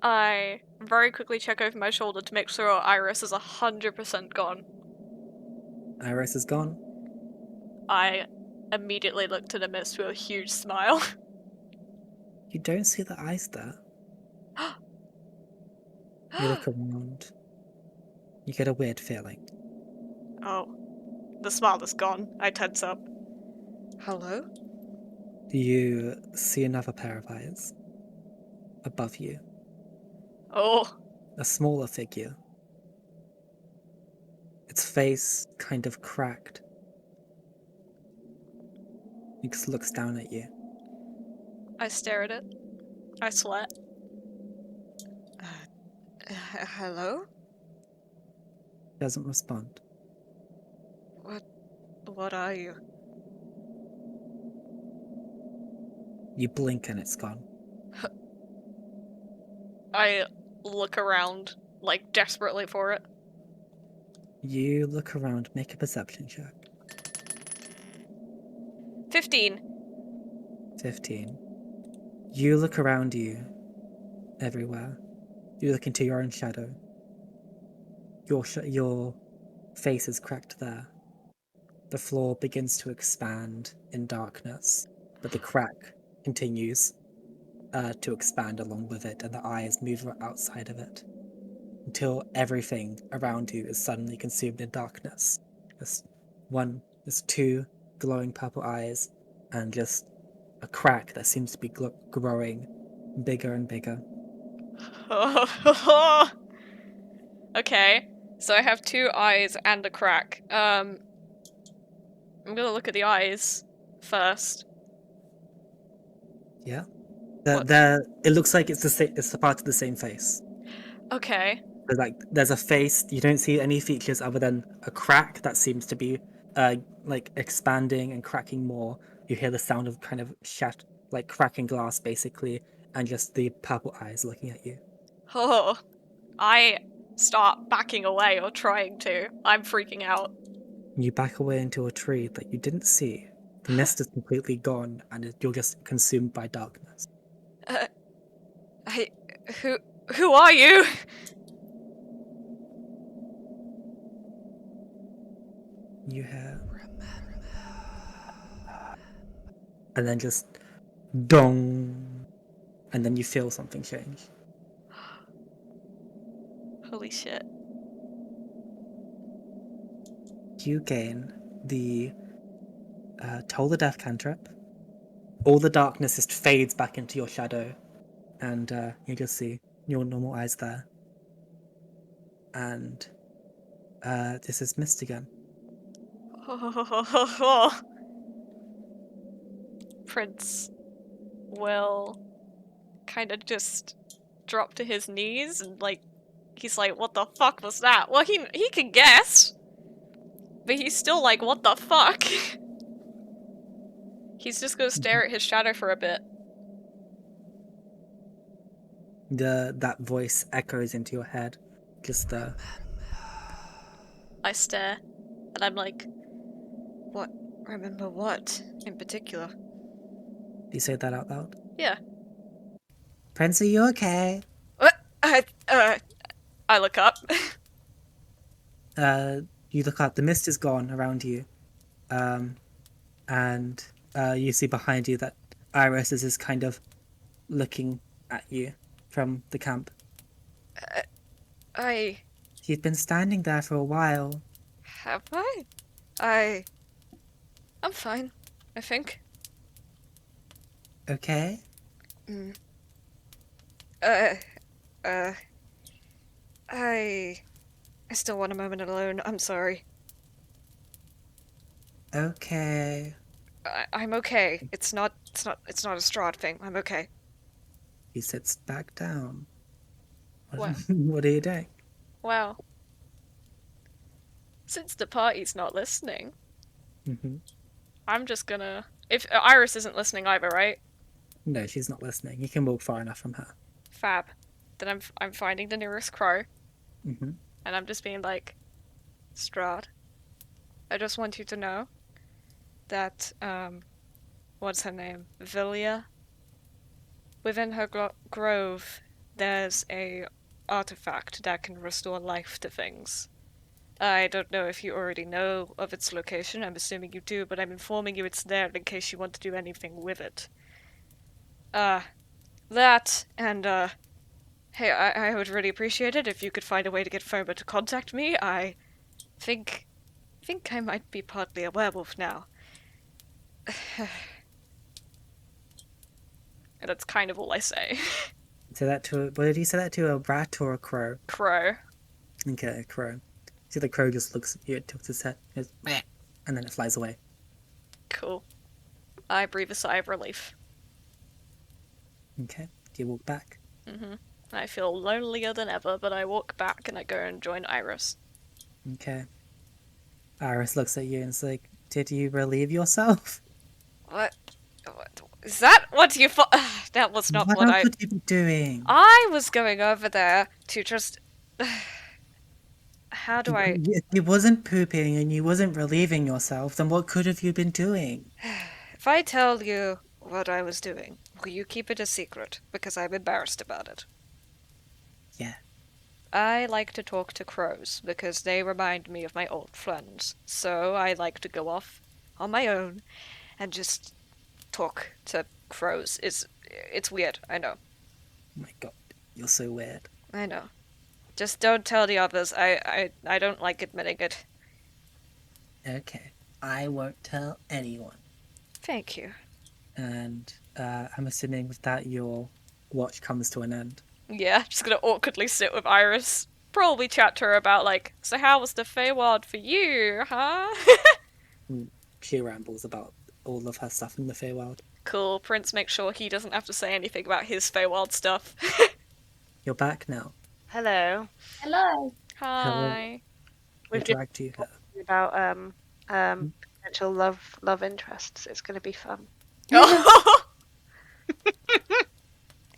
A: I very quickly check over my shoulder to make sure Iris is 100% gone.
B: Iris is gone.
A: I immediately look to the mist with a huge smile.
B: You don't see the eyes there. You look around. You get a weird feeling.
A: Oh. The smile is gone. I tense up. Hello?
B: You see another pair of eyes above you.
A: Oh.
B: A smaller figure. Its face kind of cracked. It just looks down at you.
A: I stare at it. I sweat. Hello?
B: Doesn't respond.
A: What are you?
B: You blink and it's gone.
A: I look around, like, desperately for it.
B: You look around, make a perception check.
A: 15.
B: 15. You look around you, everywhere. You look into your own shadow. Your face is cracked there. The floor begins to expand in darkness, but the crack continues to expand along with it, and the eyes move outside of it, until everything around you is suddenly consumed in darkness. There's two glowing purple eyes, and just a crack that seems to be growing bigger and bigger.
A: Okay, so I have two eyes and a crack. I'm gonna look at the eyes first.
B: Yeah? It looks like it's a part of the same face.
A: Okay.
B: There's a face, you don't see any features other than a crack that seems to be expanding and cracking more. You hear the sound of kind of cracking glass basically, and just the purple eyes looking at you.
A: Oh, I start backing away or trying to. I'm freaking out.
B: You back away into a tree that you didn't see. The mist is completely gone, and you're just consumed by darkness.
A: Who are you?
B: You hear, and then just dong, and then you feel something change.
A: Holy shit.
B: You gain the Toll the Death cantrip. All the darkness just fades back into your shadow, and you just see your normal eyes there. And this is mist again.
A: Prince will kind of just drop to his knees and he's like, what the fuck was that? Well, he can guess, but he's still like, what the fuck? He's just gonna stare at his shadow for a bit.
B: That voice echoes into your head. Just
A: I stare, and I'm like, what? Remember what in particular?
B: you say that out loud.
A: Yeah.
B: Prince, are you okay?
A: What? I look up.
B: You look up. The mist is gone around you, and you see behind you that Iris is kind of looking at you from the camp. You've been standing there for a while.
A: Have I? I'm fine, I think.
B: Okay?
A: I still want a moment alone. I'm sorry.
B: Okay.
A: I'm okay. It's not a Strahd thing. I'm okay.
B: He sits back down.
A: What?
B: What are you doing?
A: Wow. Since the party's not listening,
B: Mm-hmm.
A: I'm just gonna... If Iris isn't listening either, right?
B: No, she's not listening. You can walk far enough from her.
A: Fab. Then I'm finding the nearest crow,
B: Mm-hmm.
A: and I'm just being like, Strahd, I just want you to know that, what's her name? Villia? Within her grove, there's a artifact that can restore life to things. I don't know if you already know of its location. I'm assuming you do, but I'm informing you it's there in case you want to do anything with it. That, and, hey, I would really appreciate it if you could find a way to get Foma to contact me. I think I might be partly a werewolf now. And that's kind of all I say.
B: Say that to what did you say that to, a rat or a crow?
A: Crow.
B: Okay, a crow. See, the crow just looks at you, it tilts its head, goes, meh, and then it flies away.
A: Cool. I breathe a sigh of relief.
B: Okay, do you walk back?
A: Mm-hmm. I feel lonelier than ever, but I walk back and I go and join Iris.
B: Okay. Iris looks at you and is like, did you relieve yourself?
A: What is that? What you that was not what
B: else would you be doing?
A: I was going over there to just... How do I...
B: If you wasn't pooping and you wasn't relieving yourself, then what could have you been doing?
A: If I tell you what I was doing, will you keep it a secret? Because I'm embarrassed about it.
B: Yeah.
A: I like to talk to crows because they remind me of my old friends. So I like to go off on my own and just talk to crows. It's weird, I know.
B: Oh my god, you're so weird.
A: I know. Just don't tell the others. I don't like admitting it.
B: Okay, I won't tell anyone.
A: Thank you.
B: And I'm assuming with that your watch comes to an end.
A: Yeah, just gonna awkwardly sit with Iris. Probably chat to her about, like, so how was the Feywild for you, huh?
B: She rambles about all of her stuff in the Feywild.
A: Cool. Prince makes sure he doesn't have to say anything about his Feywild stuff.
B: You're back now.
E: Hello.
D: Hello.
A: Hi.
B: I
E: We've just
B: dragged you here.
E: talked about potential love interests. It's going to be fun.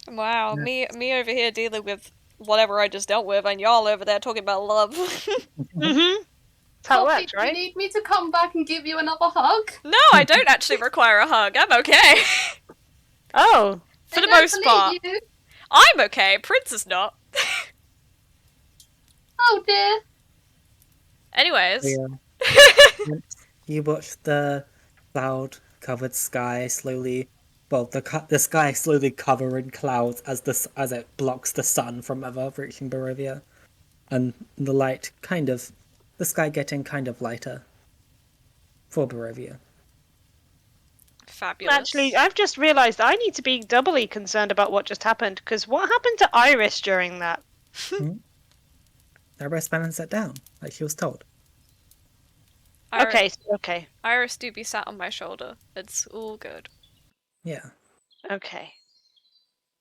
A: Wow, me over here dealing with whatever I just dealt with, and y'all over there talking about love.
E: Mm-hmm. That's how it
D: Poppy,
E: works,
D: do you
E: right?
D: need me to come back and give you another hug?
A: No, I don't actually require a hug. I'm okay.
E: Oh.
A: For
D: I
A: the
D: don't
A: most
D: believe
A: part.
D: You.
A: I'm okay. Prince is not.
D: Oh dear.
A: Anyways.
B: Yeah. You watch the cloud-covered sky slowly. Well, the sky slowly covering clouds as it blocks the sun from ever reaching Barovia, and the sky getting kind of lighter for Barovia.
A: Fabulous.
E: Actually, I've just realised I need to be doubly concerned about what just happened, because what happened to Iris during that?
B: Iris ran and sat down, like she was told.
E: Okay.
A: Iris do be sat on my shoulder. It's all good.
B: Yeah.
E: Okay.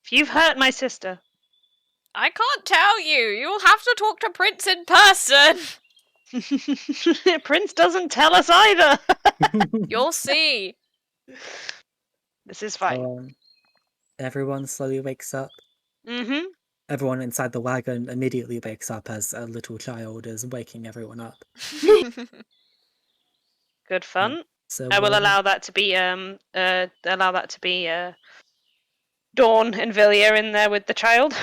E: If you've hurt my sister...
A: I can't tell you. You'll have to talk to Prince in person.
E: Prince doesn't tell us either!
A: You'll see.
E: This is fine.
B: So, everyone slowly wakes up.
E: Mm-hmm.
B: Everyone inside the wagon immediately wakes up as a little child is waking everyone up.
E: Good fun.
B: So
E: I will
B: we'll-
E: allow that to be Dawn and Villiers in there with the child.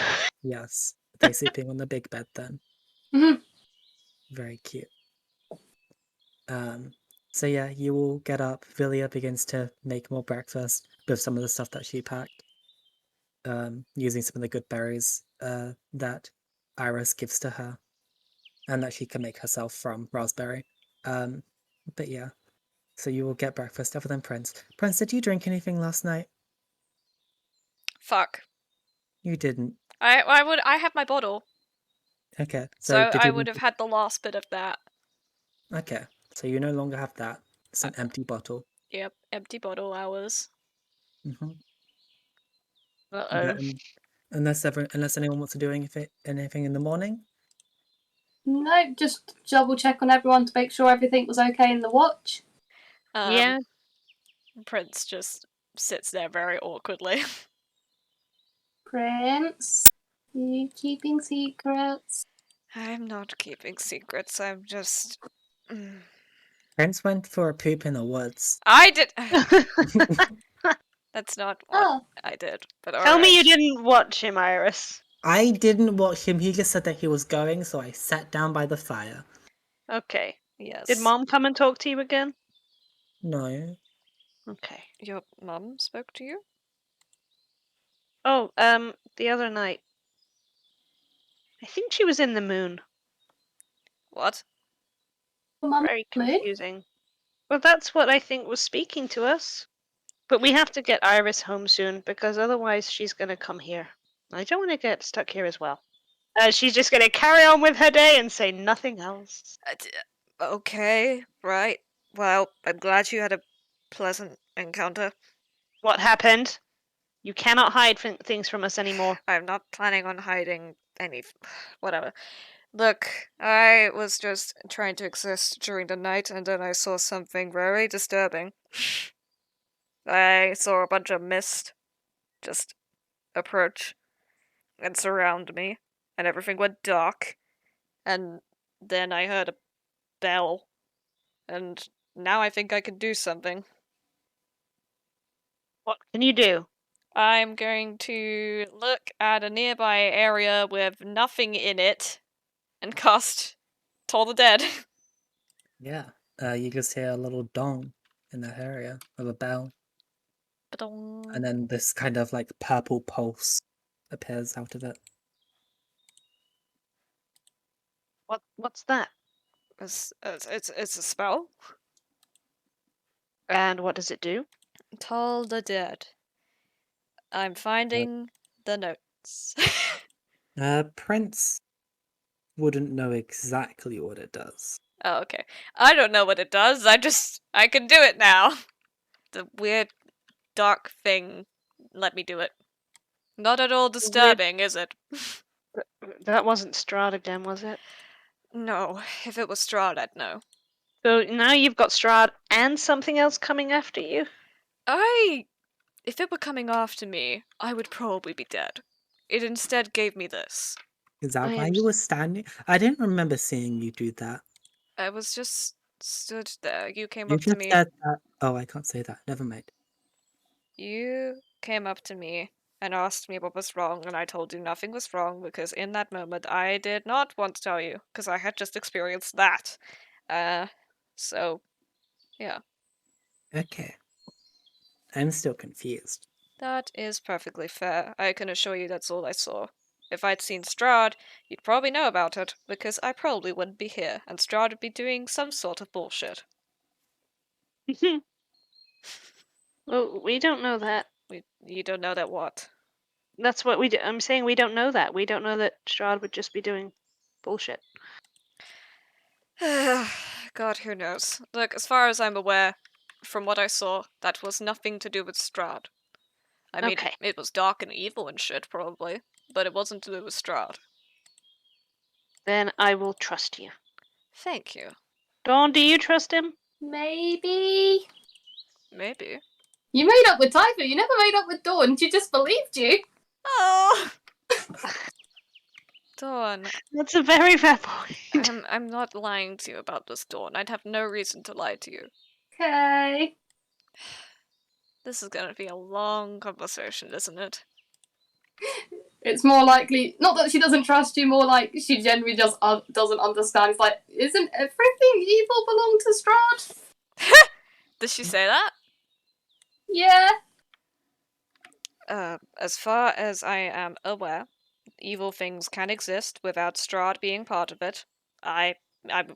B: Yes, they're sleeping on the big bed then.
D: Mhm.
B: Very cute. So yeah, you all get up. Villia begins to make more breakfast with some of the stuff that she packed. Using some of the good berries that Iris gives to her, and that she can make herself from raspberry. But yeah, so you will get breakfast other than Prince. Prince, did you drink anything last night?
A: Fuck.
B: You didn't.
A: I have my bottle.
B: Okay,
A: So
B: did
A: I
B: you?
A: would have had the last bit of that.
B: Okay, so you no longer have that. It's an empty bottle.
A: Yep, empty bottle hours.
B: Mm-hmm.
E: Uh-oh.
B: Unless anyone wants to do anything in the morning.
D: No, just double check on everyone to make sure everything was okay in the watch.
E: Yeah.
A: Prince just sits there very awkwardly.
D: Prince, are you keeping secrets?
A: I'm not keeping secrets. I'm just.
B: Prince went for a poop in the woods.
A: I did. That's not what
D: Oh,
A: I did. But
E: Tell me you
A: alright.
E: didn't watch him, Iris.
B: I didn't watch him. He just said that he was going, so I sat down by the fire.
E: Okay.
A: Yes.
E: Did Mom come and talk to you again?
B: No.
E: Okay.
A: Your mum spoke to you?
E: Oh, the other night. I think she was in the moon.
A: What?
D: Mum,
E: Very
D: moon?
E: confusing. Well, that's what I think was speaking to us. But we have to get Iris home soon, because otherwise she's going to come here. I don't want to get stuck here as well. She's just going to carry on with her day and say nothing else.
A: Okay, right. Well, I'm glad you had a pleasant encounter.
E: What happened? You cannot hide things from us anymore.
A: I'm not planning on hiding any. Whatever. Look, I was just trying to exist during the night, and then I saw something very disturbing. I saw a bunch of mist just approach and surround me, and everything went dark. And then I heard a bell, and now I think I can do something.
E: What can you do?
A: I'm going to look at a nearby area with nothing in it and cast Toll the Dead.
B: Yeah. You just hear a little dong in that area of a bell, and then this kind of like purple pulse appears out of it.
E: What's that?
A: It's a spell.
E: And what does it do?
A: Toll the Dead. I'm finding the notes.
B: Prince wouldn't know exactly what it does.
A: Oh, okay. I don't know what it does. I can do it now. The weird dark thing let me do it. Not at all disturbing, is it?
E: That wasn't Strahd again, was it?
A: No, if it was Strahd, I'd know.
E: So now you've got Strahd and something else coming after you?
A: If it were coming after me, I would probably be dead. It instead gave me this.
B: Is that
E: I
B: why you were standing? I didn't remember seeing you do that.
A: I was just stood there. You came
B: You
A: up to
B: just
A: me.
B: said that. Oh, I can't say that. Never mind.
A: You came up to me and asked me what was wrong, and I told you nothing was wrong because in that moment I did not want to tell you because I had just experienced that. So, yeah.
B: Okay. I'm still confused.
A: That is perfectly fair. I can assure you that's all I saw. If I'd seen Strahd, you'd probably know about it, because I probably wouldn't be here, and Strahd would be doing some sort of bullshit.
E: Well, we don't know that.
A: You don't know that what?
E: That's what we do. I'm saying we don't know that. We don't know that Strahd would just be doing bullshit.
A: God, who knows? Look, as far as I'm aware, from what I saw, that was nothing to do with Strahd. I mean,
E: Okay.
A: it was dark and evil and shit, probably, but it wasn't to do with Strahd.
E: Then I will trust you.
A: Thank you.
E: Dawn, do you trust him?
D: Maybe.
A: Maybe.
D: You made up with Typha. You never made up with Dawn. She just believed you.
A: Oh! Dawn,
E: That's a very fair point.
A: I'm not lying to you about this, Dawn. I'd have no reason to lie to you.
D: Okay.
A: This is gonna be a long conversation, isn't it?
D: It's more likely, not that she doesn't trust you, more like she genuinely just doesn't understand. It's like, isn't everything evil belong to Strahd?
A: Did she say that?
D: Yeah.
A: As far as I am aware, evil things can exist without Strahd being part of it.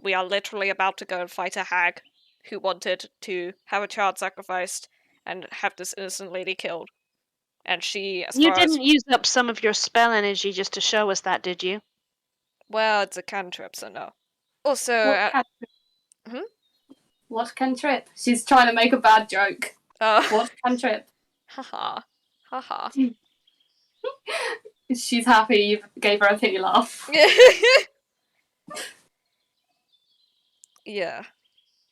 A: We are literally about to go and fight a hag who wanted to have a child sacrificed and have this innocent lady killed. And she, as
E: You
A: far as...
E: didn't use up some of your spell energy just to show us that, did you?
A: Well, it's a cantrip, so no. Also,
D: What cantrip?
A: Hmm?
D: What cantrip? She's trying to make a bad joke. What cantrip?
A: Haha. Haha.
D: She's happy you gave her a pity laugh.
A: Yeah.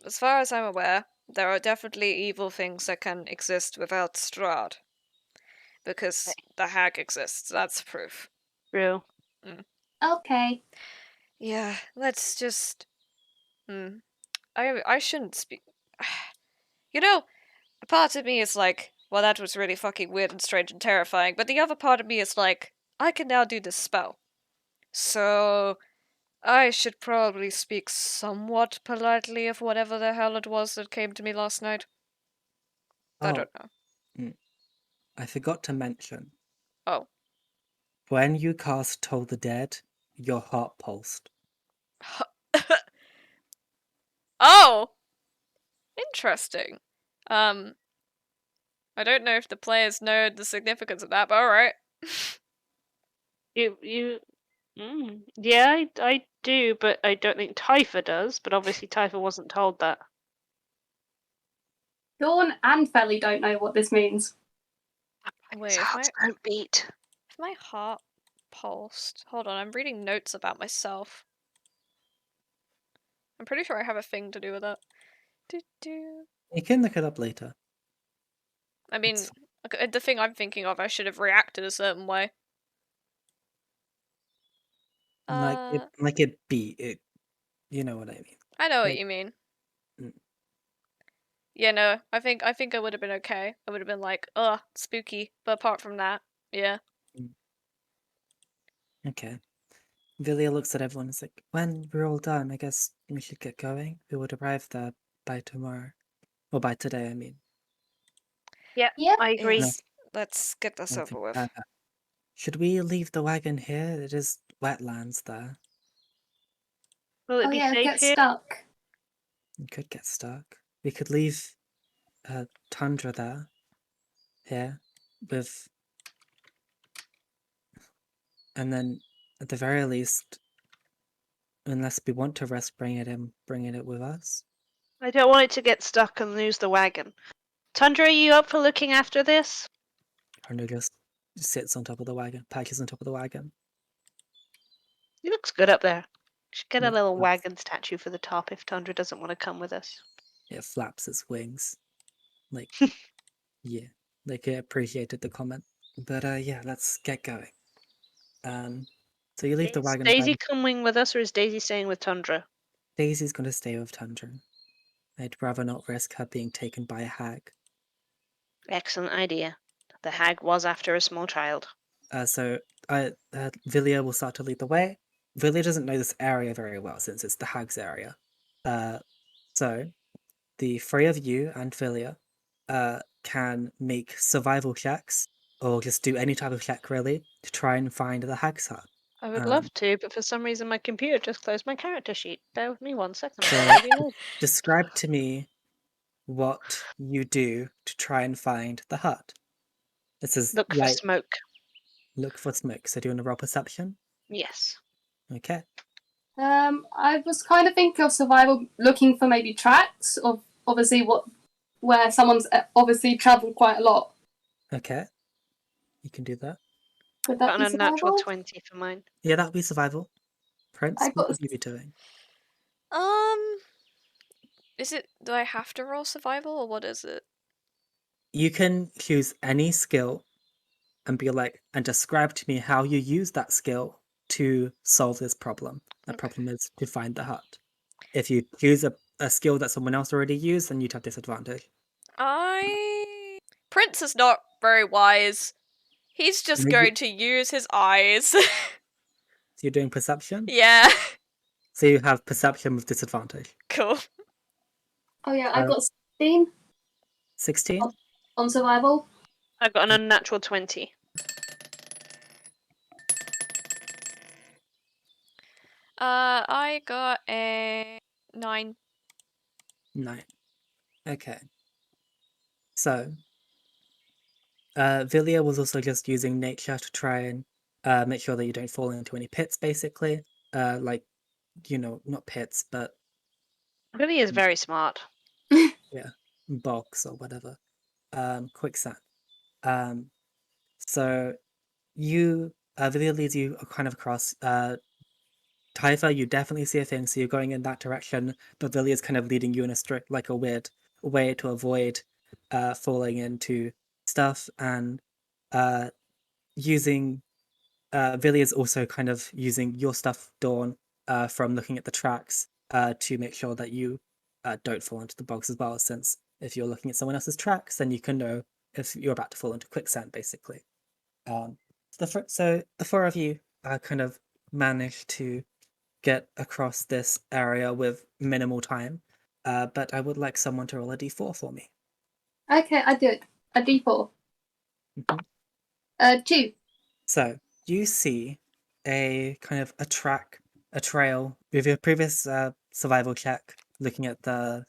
A: As far as I'm aware, there are definitely evil things that can exist without Strahd. Because the hag exists, that's proof.
E: True.
D: Okay.
A: Yeah, let's just... I shouldn't speak... You know, a part of me is like, well, that was really fucking weird and strange and terrifying, but the other part of me is like, I can now do this spell. So, I should probably speak somewhat politely of whatever the hell it was that came to me last night. I don't know.
B: I forgot to mention.
A: Oh.
B: When you cast Toll the Dead, your heart pulsed.
A: Oh! Interesting. I don't know if the players know the significance of that, but alright.
E: Yeah, I do, but I don't think Typha does. But obviously, Typha wasn't told that.
D: Dawn and Feli don't know what this means.
A: Wait,
E: Hearts don't beat.
A: if my heart pulsed... Hold on, I'm reading notes about myself. I'm pretty sure I have a thing to do with that.
B: You can look it up later.
A: I mean, the thing I'm thinking of, I should have reacted a certain way.
B: Like it beat it. You know what I mean.
A: I know what
B: Like-
A: you mean.
B: Mm.
A: Yeah, no, I think I would have been okay. I would have been like, ugh, spooky. But apart from that, yeah.
B: Okay. Villia looks at everyone and is like, when we're all done, I guess we should get going. We would arrive there by tomorrow. Or by today, I mean.
E: Yeah,
D: Yep.
E: I agree.
A: Yes, let's get this
B: I
A: over
B: think-
A: with.
B: should we leave the wagon here? It is wetlands there.
E: Will it
D: Oh
E: be
D: yeah,
E: safe
D: get
E: here?
D: stuck.
B: We could get stuck. We could leave Tundra there. Here. With... And then, at the very least, unless we want to risk bringing it with us.
E: I don't want it to get stuck and lose the wagon. Tundra, are you up for looking after this?
B: Tundra just sits on top of the wagon, patches on top of the wagon.
E: He looks good up there. Should get a
B: Yeah,
E: little
B: flaps.
E: wagon statue for the top if Tundra doesn't want to come with us.
B: It flaps its wings. Like, yeah. Like, it appreciated the comment. But, yeah, let's get going. So you leave the
E: Is
B: wagon...
E: Daisy coming with us, or is Daisy staying with Tundra?
B: Daisy's going to stay with Tundra. I'd rather not risk her being taken by a hag.
E: Excellent idea. The hag was after a small child.
B: So Villia will start to lead the way. Villia doesn't know this area very well since it's the hag's area. So the three of you and Philia can make survival checks or just do any type of check really to try and find the hag's hut.
E: I would love to, but for some reason my computer just closed my character sheet. Bear with me 1 second.
B: So-
E: I'll give you later.
B: Describe to me what you do to try and find the hut. This is
E: Look for smoke.
B: look for smoke. So do you want to roll perception?
E: Yes.
B: Okay.
D: I was kind of thinking of survival, looking for maybe tracks of obviously where someone's obviously travelled quite a lot.
B: Okay. You can do that.
D: Would that
E: Got
D: be
E: an unnatural
D: survival?
E: 20 for mine.
B: Yeah, that would be survival. Prince,
D: I
B: what
D: got
B: would you be doing?
A: Is it? Do I have to roll survival or what is it?
B: You can choose any skill and be like, and describe to me how you use that skill to solve this problem. That
A: Okay.
B: problem is to find the hut. If you choose a skill that someone else already used, then you'd have disadvantage.
A: Prince is not very wise. He's just
B: Maybe-
A: going to use his eyes.
B: So you're doing perception?
A: Yeah.
B: So you have perception with disadvantage.
A: Cool.
D: Oh yeah, I
B: Uh,
D: got 16
B: 16?
D: on survival.
E: I got an unnatural 20.
A: I got a 9.
B: 9. Okay. So, Villia was also just using nature to try and make sure that you don't fall into any pits, basically. Like, not pits, but
E: Really is very smart.
B: bogs or whatever. Quicksand. So Villia leads you kind of across. Typha, you definitely see a thing, so you're going in that direction, but Villia's kind of leading you in a weird way to avoid falling into stuff, and using Villia's also kind of using your stuff, Dawn, from looking at the tracks to make sure that you don't fall into the bogs as well, since if you're looking at someone else's tracks, then you can know if you're about to fall into quicksand, basically. So the four of you kind of managed to get across this area with minimal time, but I would like someone to roll a d4 for me.
D: Okay, I do it. A D4.
B: Mhm.
D: 2.
B: So you see a kind of a trail with your previous survival check. Looking at the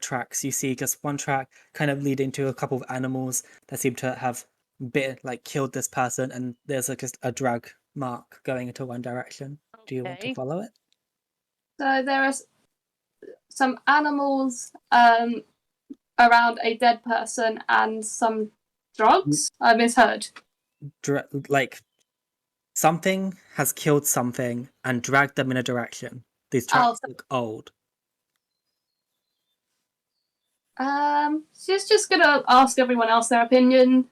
B: tracks, you see just one track kind of leading to a couple of animals that seem to have killed this person, and there's just a drag mark going into one direction. Do you want to
E: Okay.
B: follow it?
D: So there are some animals around a dead person and some drugs. I misheard.
B: Something has killed something and dragged them in a direction. These tracks look old.
D: She's just gonna ask everyone else their opinion.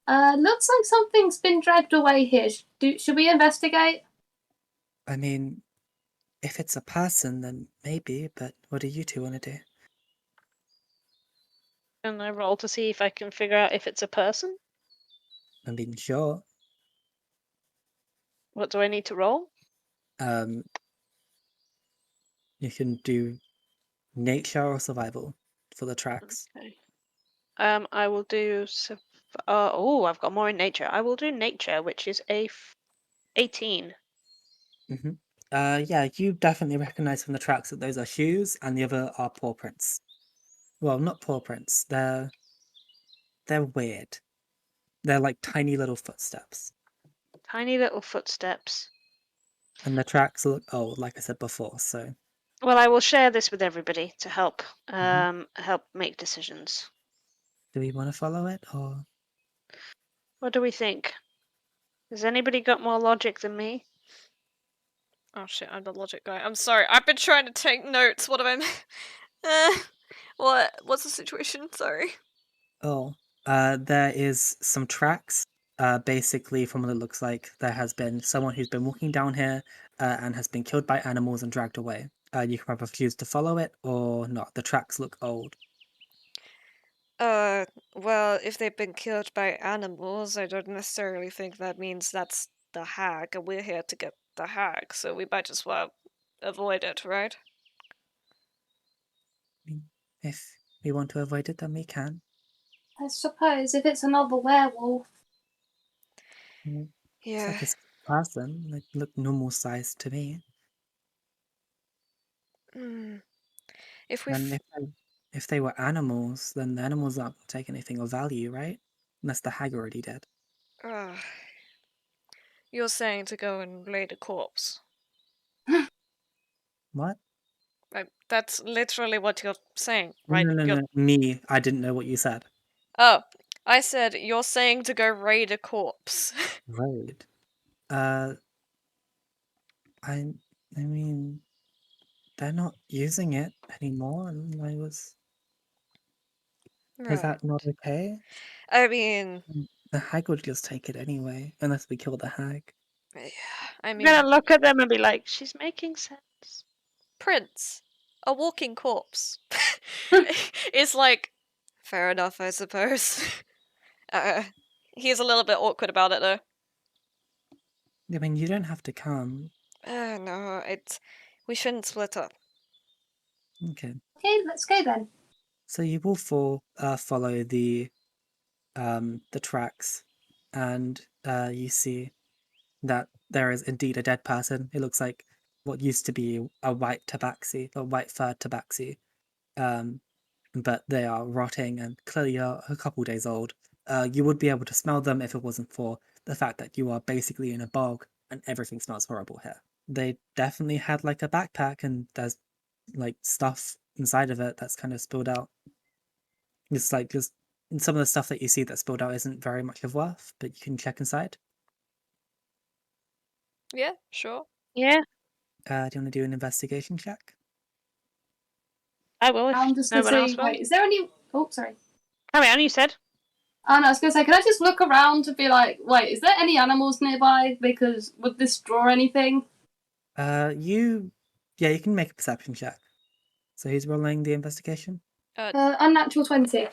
D: Looks like something's been dragged away here. Should we investigate?
B: I mean, if it's a person, then maybe, but what do you two want to do?
E: Can I roll to see if I can figure out if it's a person?
B: I mean, sure.
E: What do I need to roll?
B: You can do nature or survival for the tracks.
E: Okay. I will do. I've got more in nature. I will do nature, which is a 18.
B: Mm-hmm. Yeah, you definitely recognize from the tracks that those are shoes, and the other are paw prints. Well, not paw prints. They're weird. They're like tiny little footsteps,
E: Tiny little footsteps.
B: and the tracks look old, like I said before. So
E: Well, I will share this with everybody to help
B: Mhm.
E: help make decisions.
B: Do we want to follow it, or
E: What do we think? Has anybody got more logic than me?
A: Oh shit, I'm the logic guy. I'm sorry. I've been trying to take notes. What have I? What's the situation? Sorry.
B: There is some tracks. Basically, from what it looks like, there has been someone who's been walking down here and has been killed by animals and dragged away. You can either choose to follow it or not. The tracks look old.
A: Well, if they've been killed by animals, I don't necessarily think that means that's the hag, and we're here to get the hag, so we might as well avoid it, right?
B: If we want to avoid it, then we can.
D: I suppose if it's another werewolf.
B: It's
A: Yeah.
B: like a person. They look normal size to me.
A: If we
B: And if they were animals, then the animals aren't going to take anything of value, right? Unless the hag already did.
A: you're saying to go and raid a corpse.
B: What?
A: That's literally what you're saying, right?
B: No. Me. I didn't know what you said.
A: Oh, I said you're saying to go raid a corpse.
B: Right. I mean, they're not using it anymore, and Is
A: Right.
B: that not okay?
A: I mean,
B: The hag would just take it anyway, unless we kill the hag.
A: yeah, I
E: I'm
A: mean,
E: gonna look at them and be like, she's making sense.
A: Prince, a walking corpse. It's like, fair enough, I suppose. He's a little bit awkward about it, though.
B: I mean, you don't have to come.
A: No, we shouldn't split up.
B: Okay.
D: Okay, let's go then.
B: So you will follow the tracks, and you see that there is indeed a dead person. It looks like what used to be a white tabaxi, a white furred tabaxi, but they are rotting and clearly are a couple days old. You would be able to smell them if it wasn't for the fact that you are basically in a bog and everything smells horrible here. They definitely had like a backpack, and there's like stuff inside of it that's kind of spilled out. It's like just some of the stuff that you see that's spilled out isn't very much of worth, but you can check inside.
A: Yeah, sure.
E: Yeah,
B: Do you want to do an investigation check?
E: I will
D: I'm
E: if
D: just
E: no
D: gonna
E: one
D: say,
E: else will.
D: wait, is there any? Oh, sorry.
E: Carry on, you said.
D: Oh no, I was gonna say, can I just look around to be like, wait, is there any animals nearby? Because would this draw anything?
B: You can make a perception check. So who's rolling the investigation?
D: Unnatural 20.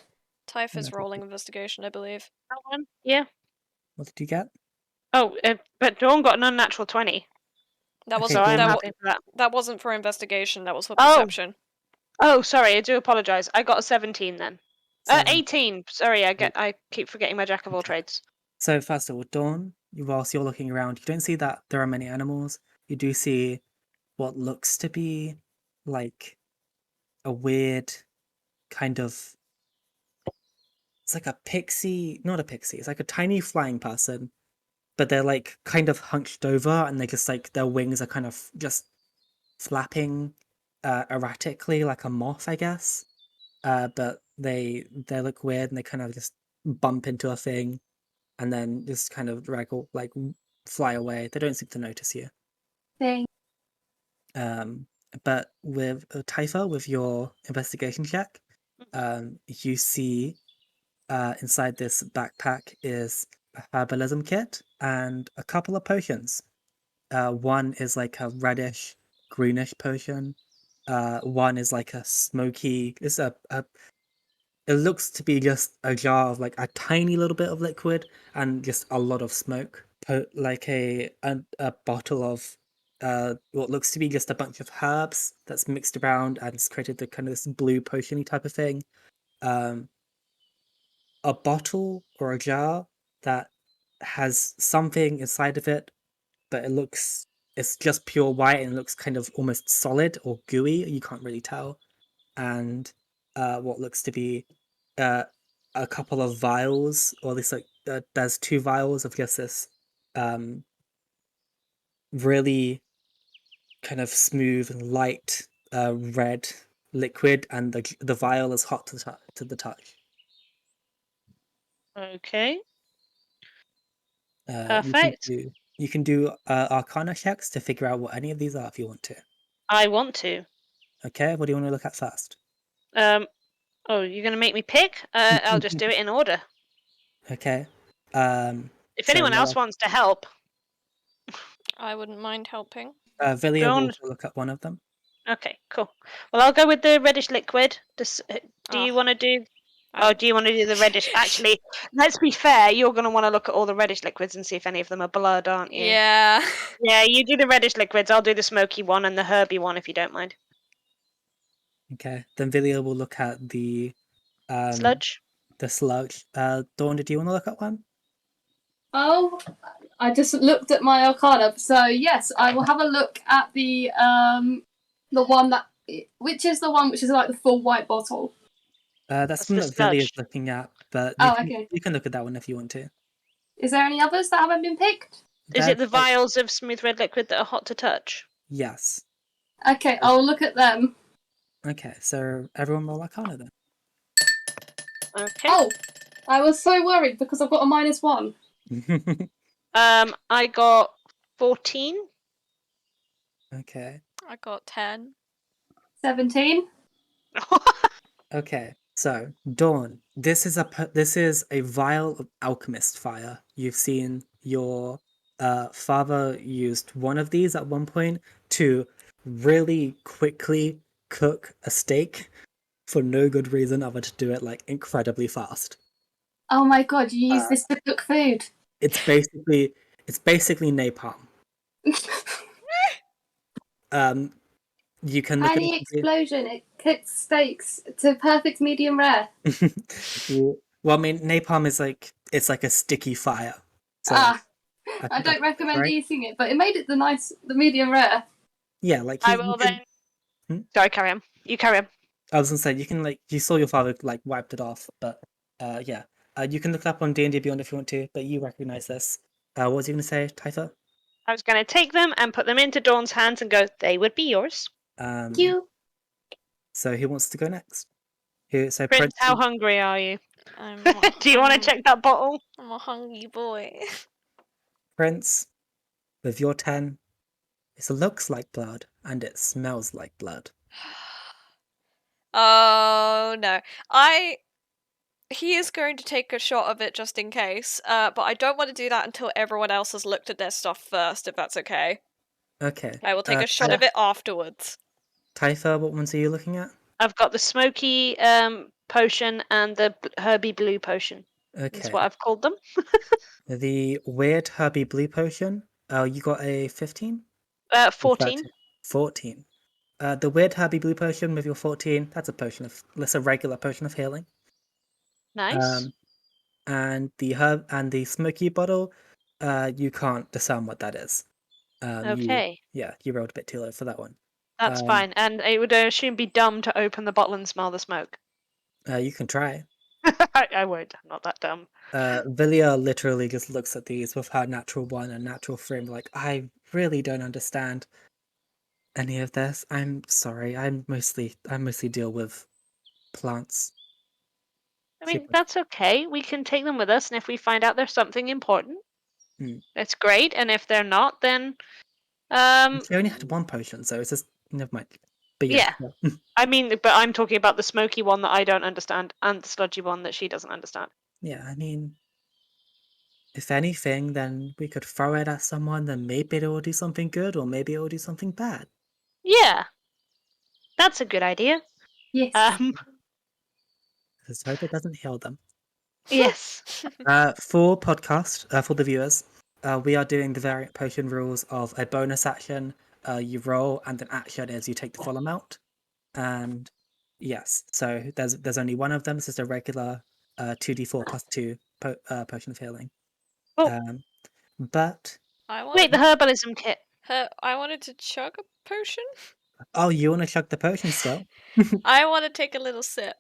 A: Typha's rolling investigation, I believe.
E: That one? Yeah.
B: What did you get?
E: Oh, but Dawn got an unnatural 20.
A: That
B: Okay,
A: wasn't
E: So I'm
B: Dawn-
E: happy for that.
A: that wasn't for investigation. That was for
E: Oh.
A: perception.
E: Oh, sorry, I do apologise. I got a 17 then. 18. Sorry,
B: Yeah.
E: I keep forgetting my jack of all trades.
B: So first of all, Dawn, whilst you're looking around, you don't see that there are many animals. You do see what looks to be like a weird kind of... It's like a pixie, not a pixie. It's like a tiny flying person, but they're like kind of hunched over, and they just like their wings are kind of just flapping erratically like a moth, I guess. But they look weird, and they kind of just bump into a thing, and then just kind of fly away. They don't seem to notice you.
D: Thing.
B: But with Typha, with your investigation check, you see inside this backpack is a herbalism kit and a couple of potions. One is like a reddish, greenish potion. One is like a smoky. It looks to be just a jar of like a tiny little bit of liquid and just a lot of smoke. Like a bottle of what looks to be just a bunch of herbs that's mixed around and it's created the kind of this blue potiony type of thing. A bottle or a jar that has something inside of it, but it's just pure white and it looks kind of almost solid or gooey. You can't really tell. And what looks to be a couple of vials, or at least like there's 2 vials of just this really kind of smooth and light red liquid, and the vial is hot to the touch.
E: Okay.
B: You
E: Perfect.
B: can do Arcana checks to figure out what any of these are if you want to.
E: I want to.
B: Okay, what do you want to look at first?
E: Oh, you're going to make me pick? I'll just do it in order.
B: Okay.
E: If anyone else wants to help.
A: I wouldn't mind helping.
B: Villia will look at one of them.
E: Okay, cool. Well, I'll go with the reddish liquid. Do you want to do... do you want to do the reddish? Actually, let's be fair. You're going to want to look at all the reddish liquids and see if any of them are blood, aren't you?
A: Yeah.
E: Yeah, you do the reddish liquids. I'll do the smoky one and the herby one if you don't mind.
B: Okay. Then Vilya will look at the
E: Sludge.
B: The sludge. Dawn, did you want to look at one?
D: Oh, I just looked at my arcana. So yes, I will have a look at the one that, which is the one which is like the full white bottle.
B: That's
E: That's
B: one
E: the
B: that Vilya's
E: sludge.
B: looking at, but
D: Oh, okay.
B: you can look at that one if you want to.
D: Is there any others that haven't been picked?
E: Is it the
B: That's like-
E: vials of smooth red liquid that are hot to touch?
B: Yes.
D: Okay, I'll look at them.
B: Okay, so everyone roll Arcana then.
E: Okay.
D: Oh, I was so worried because I've got a -1.
E: I got 14.
B: Okay.
A: I got 10.
D: 17.
B: Okay. So Dawn, this is a vial of alchemist fire. You've seen your father used one of these at one point to really quickly cook a steak for no good reason other to do it like incredibly fast.
D: Oh my god, you use this to cook food.
B: It's basically napalm. You can look
D: Tiny
B: at
D: explosion, it cooks steaks to perfect medium rare.
B: Well, I mean, napalm is like it's like a sticky fire. So
D: I
B: think
D: don't
B: that's
D: recommend
B: right.
D: eating it, but it made it the medium rare.
B: Yeah, like
E: I
B: you
E: will
B: can-
E: then. Sorry, carry on. You carry on.
B: I was gonna say you can like you saw your father like wiped it off, but yeah, you can look it up on D&D Beyond if you want to, but you recognize this. What was you gonna say, Typha?
E: I was going to take them and put them into Dawn's hands and go, they would be yours.
D: You.
B: So who wants to go next? So
E: Prince, how hungry are you?
A: I'm
E: Do you want to check that bottle?
A: I'm a hungry boy.
B: Prince, with your 10, it looks like blood and it smells like blood.
A: Oh no. He is going to take a shot of it just in case, but I don't want to do that until everyone else has looked at their stuff first, if that's okay.
B: Okay.
A: I will take a shot of it afterwards.
B: Typha, what ones are you looking at?
E: I've got the smoky potion and the herby blue potion.
B: Okay.
E: That's what I've called them.
B: The weird herby blue potion. Oh, you got a 15?
E: 14.
B: 14. The weird herby blue potion with your 14, that's a regular potion of healing.
E: Nice.
B: And the smoky bottle, you can't discern what that is.
E: Okay.
B: You rolled a bit too low for that one.
E: That's fine. And it would assume be dumb to open the bottle and smell the smoke.
B: You can try.
E: I won't. I'm not that dumb.
B: Vilya literally just looks at these with her natural 1 and natural 3 and like, I really don't understand any of this. I'm sorry. I mostly deal with plants.
E: I mean, that's okay. We can take them with us, and if we find out there's something important, it's great. And if they're not, then
B: She only had 1 potion, so it's just never mind. But yeah.
E: I mean, but I'm talking about the smoky one that I don't understand, and the sludgy one that she doesn't understand.
B: Yeah, I mean, if anything, then we could throw it at someone, then maybe it will do something good, or maybe it will do something bad.
E: Yeah, that's a good idea.
D: Yes.
B: Let's hope it doesn't heal them.
E: Yes.
B: For podcast, for the viewers, we are doing the variant potion rules of a bonus action, you roll, and an action is you take the full amount. And yes, so there's only one of them. It's just a regular 2d4 plus 2 potion of healing.
E: Oh.
B: But
E: Wait, the herbalism kit.
A: I wanted to chug a potion.
B: Oh, you want to chug the potion still?
A: I want to take a little sip.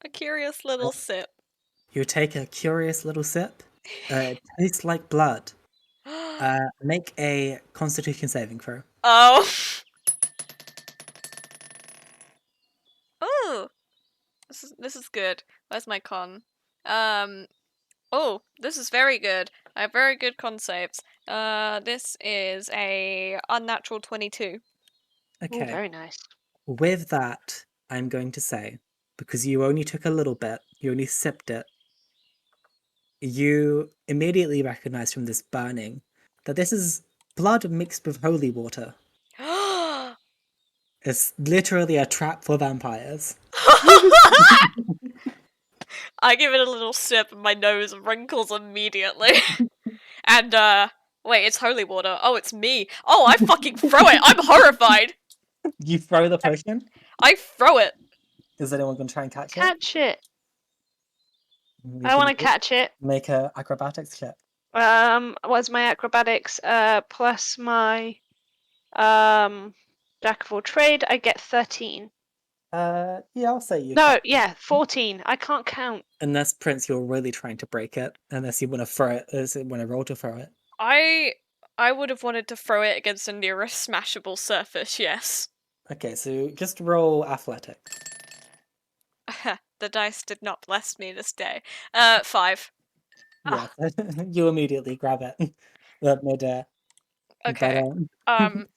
A: A curious little sip.
B: You take a curious little sip. It tastes like blood. Make a Constitution saving throw.
A: Oh. Oh. This is good. Where's my con? Oh, this is very good. I have very good con saves. This is a unnatural 22.
B: Okay.
E: Ooh, very nice.
B: With that, I'm going to say, because you only took a little bit, you only sipped it, you immediately recognize from this burning that this is blood mixed with holy water. It's literally a trap for vampires.
A: I give it a little sip and my nose wrinkles immediately. And, wait, it's holy water. Oh, it's me. Oh, I fucking throw it. I'm horrified.
B: You throw the potion?
A: I throw it.
B: Is anyone going to try and catch it?
E: Catch it.
B: You
E: I want to
B: can
E: catch it.
B: make a acrobatics check.
E: What's my acrobatics? Plus my jack of all trade. I get 13.
B: Yeah, I'll say you.
E: No,
B: catch it.
E: 14. I can't count.
B: Unless Prince, you're really trying to break it. Unless you want to throw it. Want to roll to throw it.
A: I would have wanted to throw it against the nearest smashable surface. Yes.
B: Okay, so just roll athletics.
A: The dice did not bless me this day. 5.
B: Yeah, you immediately grab it. Midair.
A: Okay.
B: But,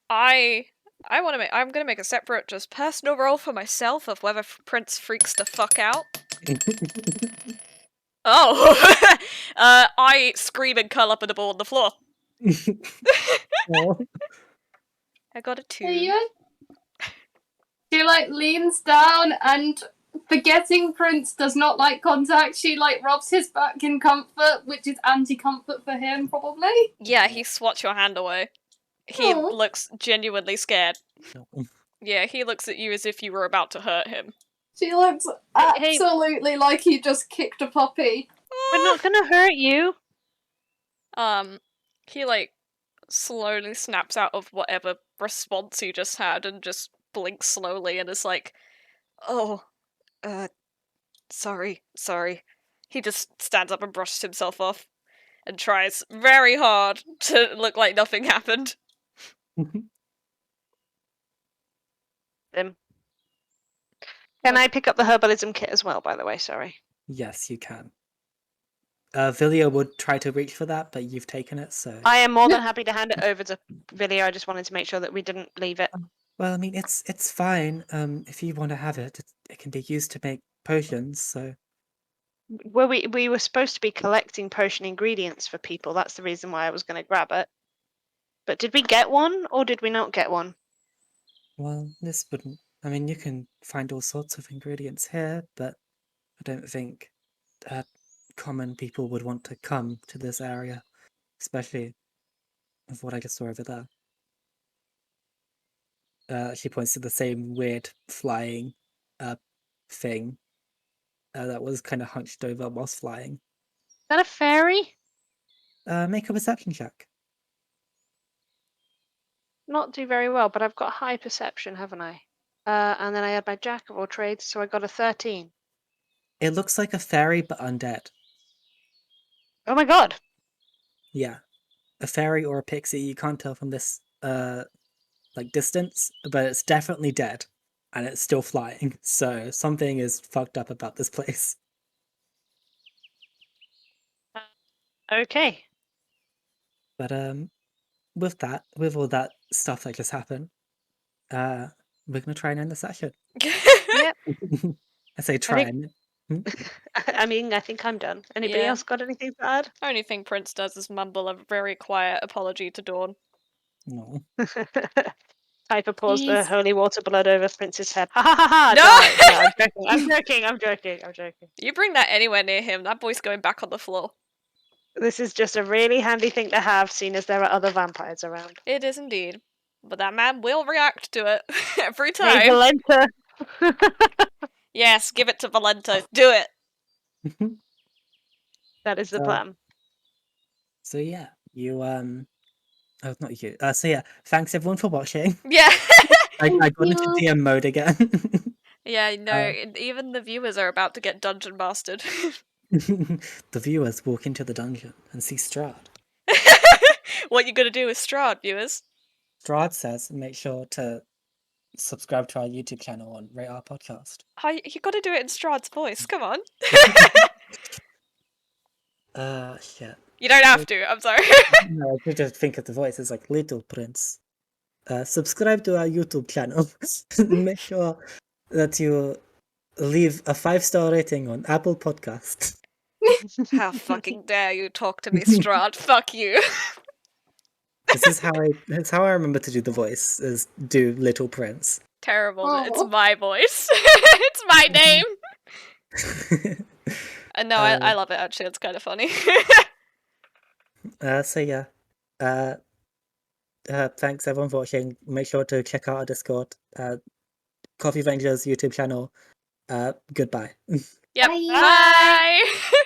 A: I'm gonna make a separate, just personal roll for myself of whether Prince freaks the fuck out. Oh, I scream and curl up in the ball on the floor. I got a 2.
D: She like leans down and, forgetting Prince does not like contact, she like rubs his back in comfort, which is anti-comfort for him probably.
A: Yeah, he swats your hand away. He
D: Aw.
A: looks genuinely scared.
B: No.
A: Yeah, he looks at you as if you were about to hurt him.
D: She looks
E: Hey.
D: absolutely like he just kicked a puppy.
E: We're not gonna hurt you.
A: He like slowly snaps out of whatever response he just had and just blinks slowly and is like, "Oh, sorry. He just stands up and brushes himself off and tries very hard to look like nothing happened.
E: Can I pick up the herbalism kit as well, by the way? Sorry.
B: Yes, you can. Villia would try to reach for that, but you've taken it, so.
E: I am more than happy to hand it over to Villia. I just wanted to make sure that we didn't leave it.
B: Well, I mean, it's fine. If you want to have it, it can be used to make potions. So.
E: Well, we were supposed to be collecting potion ingredients for people. That's the reason why I was going to grab it. But did we get one, or did we not get one?
B: Well, this wouldn't. I mean, you can find all sorts of ingredients here, but I don't think common people would want to come to this area, especially with what I just saw over there. She points to the same weird flying thing that was kind of hunched over whilst flying.
E: Is that a fairy?
B: Make a perception check.
E: Not do very well, but I've got high perception, haven't I? And then I had my jack of all trades, so I got a 13.
B: It looks like a fairy, but undead.
E: Oh my god!
B: Yeah, a fairy or a pixie. You can't tell from this like distance, but it's definitely dead, and it's still flying. So something is fucked up about this place.
E: Okay.
B: But with all that stuff that just happened, we're gonna try and end the session.
E: Yep.
B: I say try
E: think-
B: and.
E: I mean, I think I'm done. Anybody
A: Yeah.
E: else got anything to add?
A: Only thing Prince does is mumble a very quiet apology to Dawn.
B: No.
E: Typha pours the
D: Please.
E: holy water blood over Prince's head. Ha ha ha ha!
A: No!
E: No, I'm joking.
A: You bring that anywhere near him, that boy's going back on the floor.
E: This is just a really handy thing to have, seeing as there are other vampires around.
A: It is indeed. But that man will react to it every
E: Hey,
A: time.
E: Valenta!
A: Yes, give it to Valenta. Do it.
E: That is the plan.
B: So yeah, you oh, not you. So yeah, thanks everyone for watching.
A: Yeah.
B: I got into
D: you.
B: DM mode again.
A: Yeah, no, even the viewers are about to get dungeon mastered.
B: The viewers walk into the dungeon and see Strahd.
A: What you gonna do with Strahd, viewers?
B: Strahd says, make sure to subscribe to our YouTube channel and rate our podcast.
A: You gotta do it in Strahd's voice, come on.
B: Shit.
A: You don't have to, I'm sorry.
B: No, I could just think of the voice. It's like Little Prince. Subscribe to our YouTube channel. Make sure that you leave a 5-star rating on Apple Podcast.
A: How fucking dare you talk to me, Strahd? Fuck you.
B: That's how I remember to do the voice, is do Little Prince.
A: Terrible, it's
D: Aw.
A: my voice. It's my name. No, I love it actually, it's kind of funny.
B: So yeah. Thanks everyone for watching. Make sure to check out our Discord. Coffee Avengers YouTube channel. Goodbye.
A: Yep.
D: Bye.
A: Bye.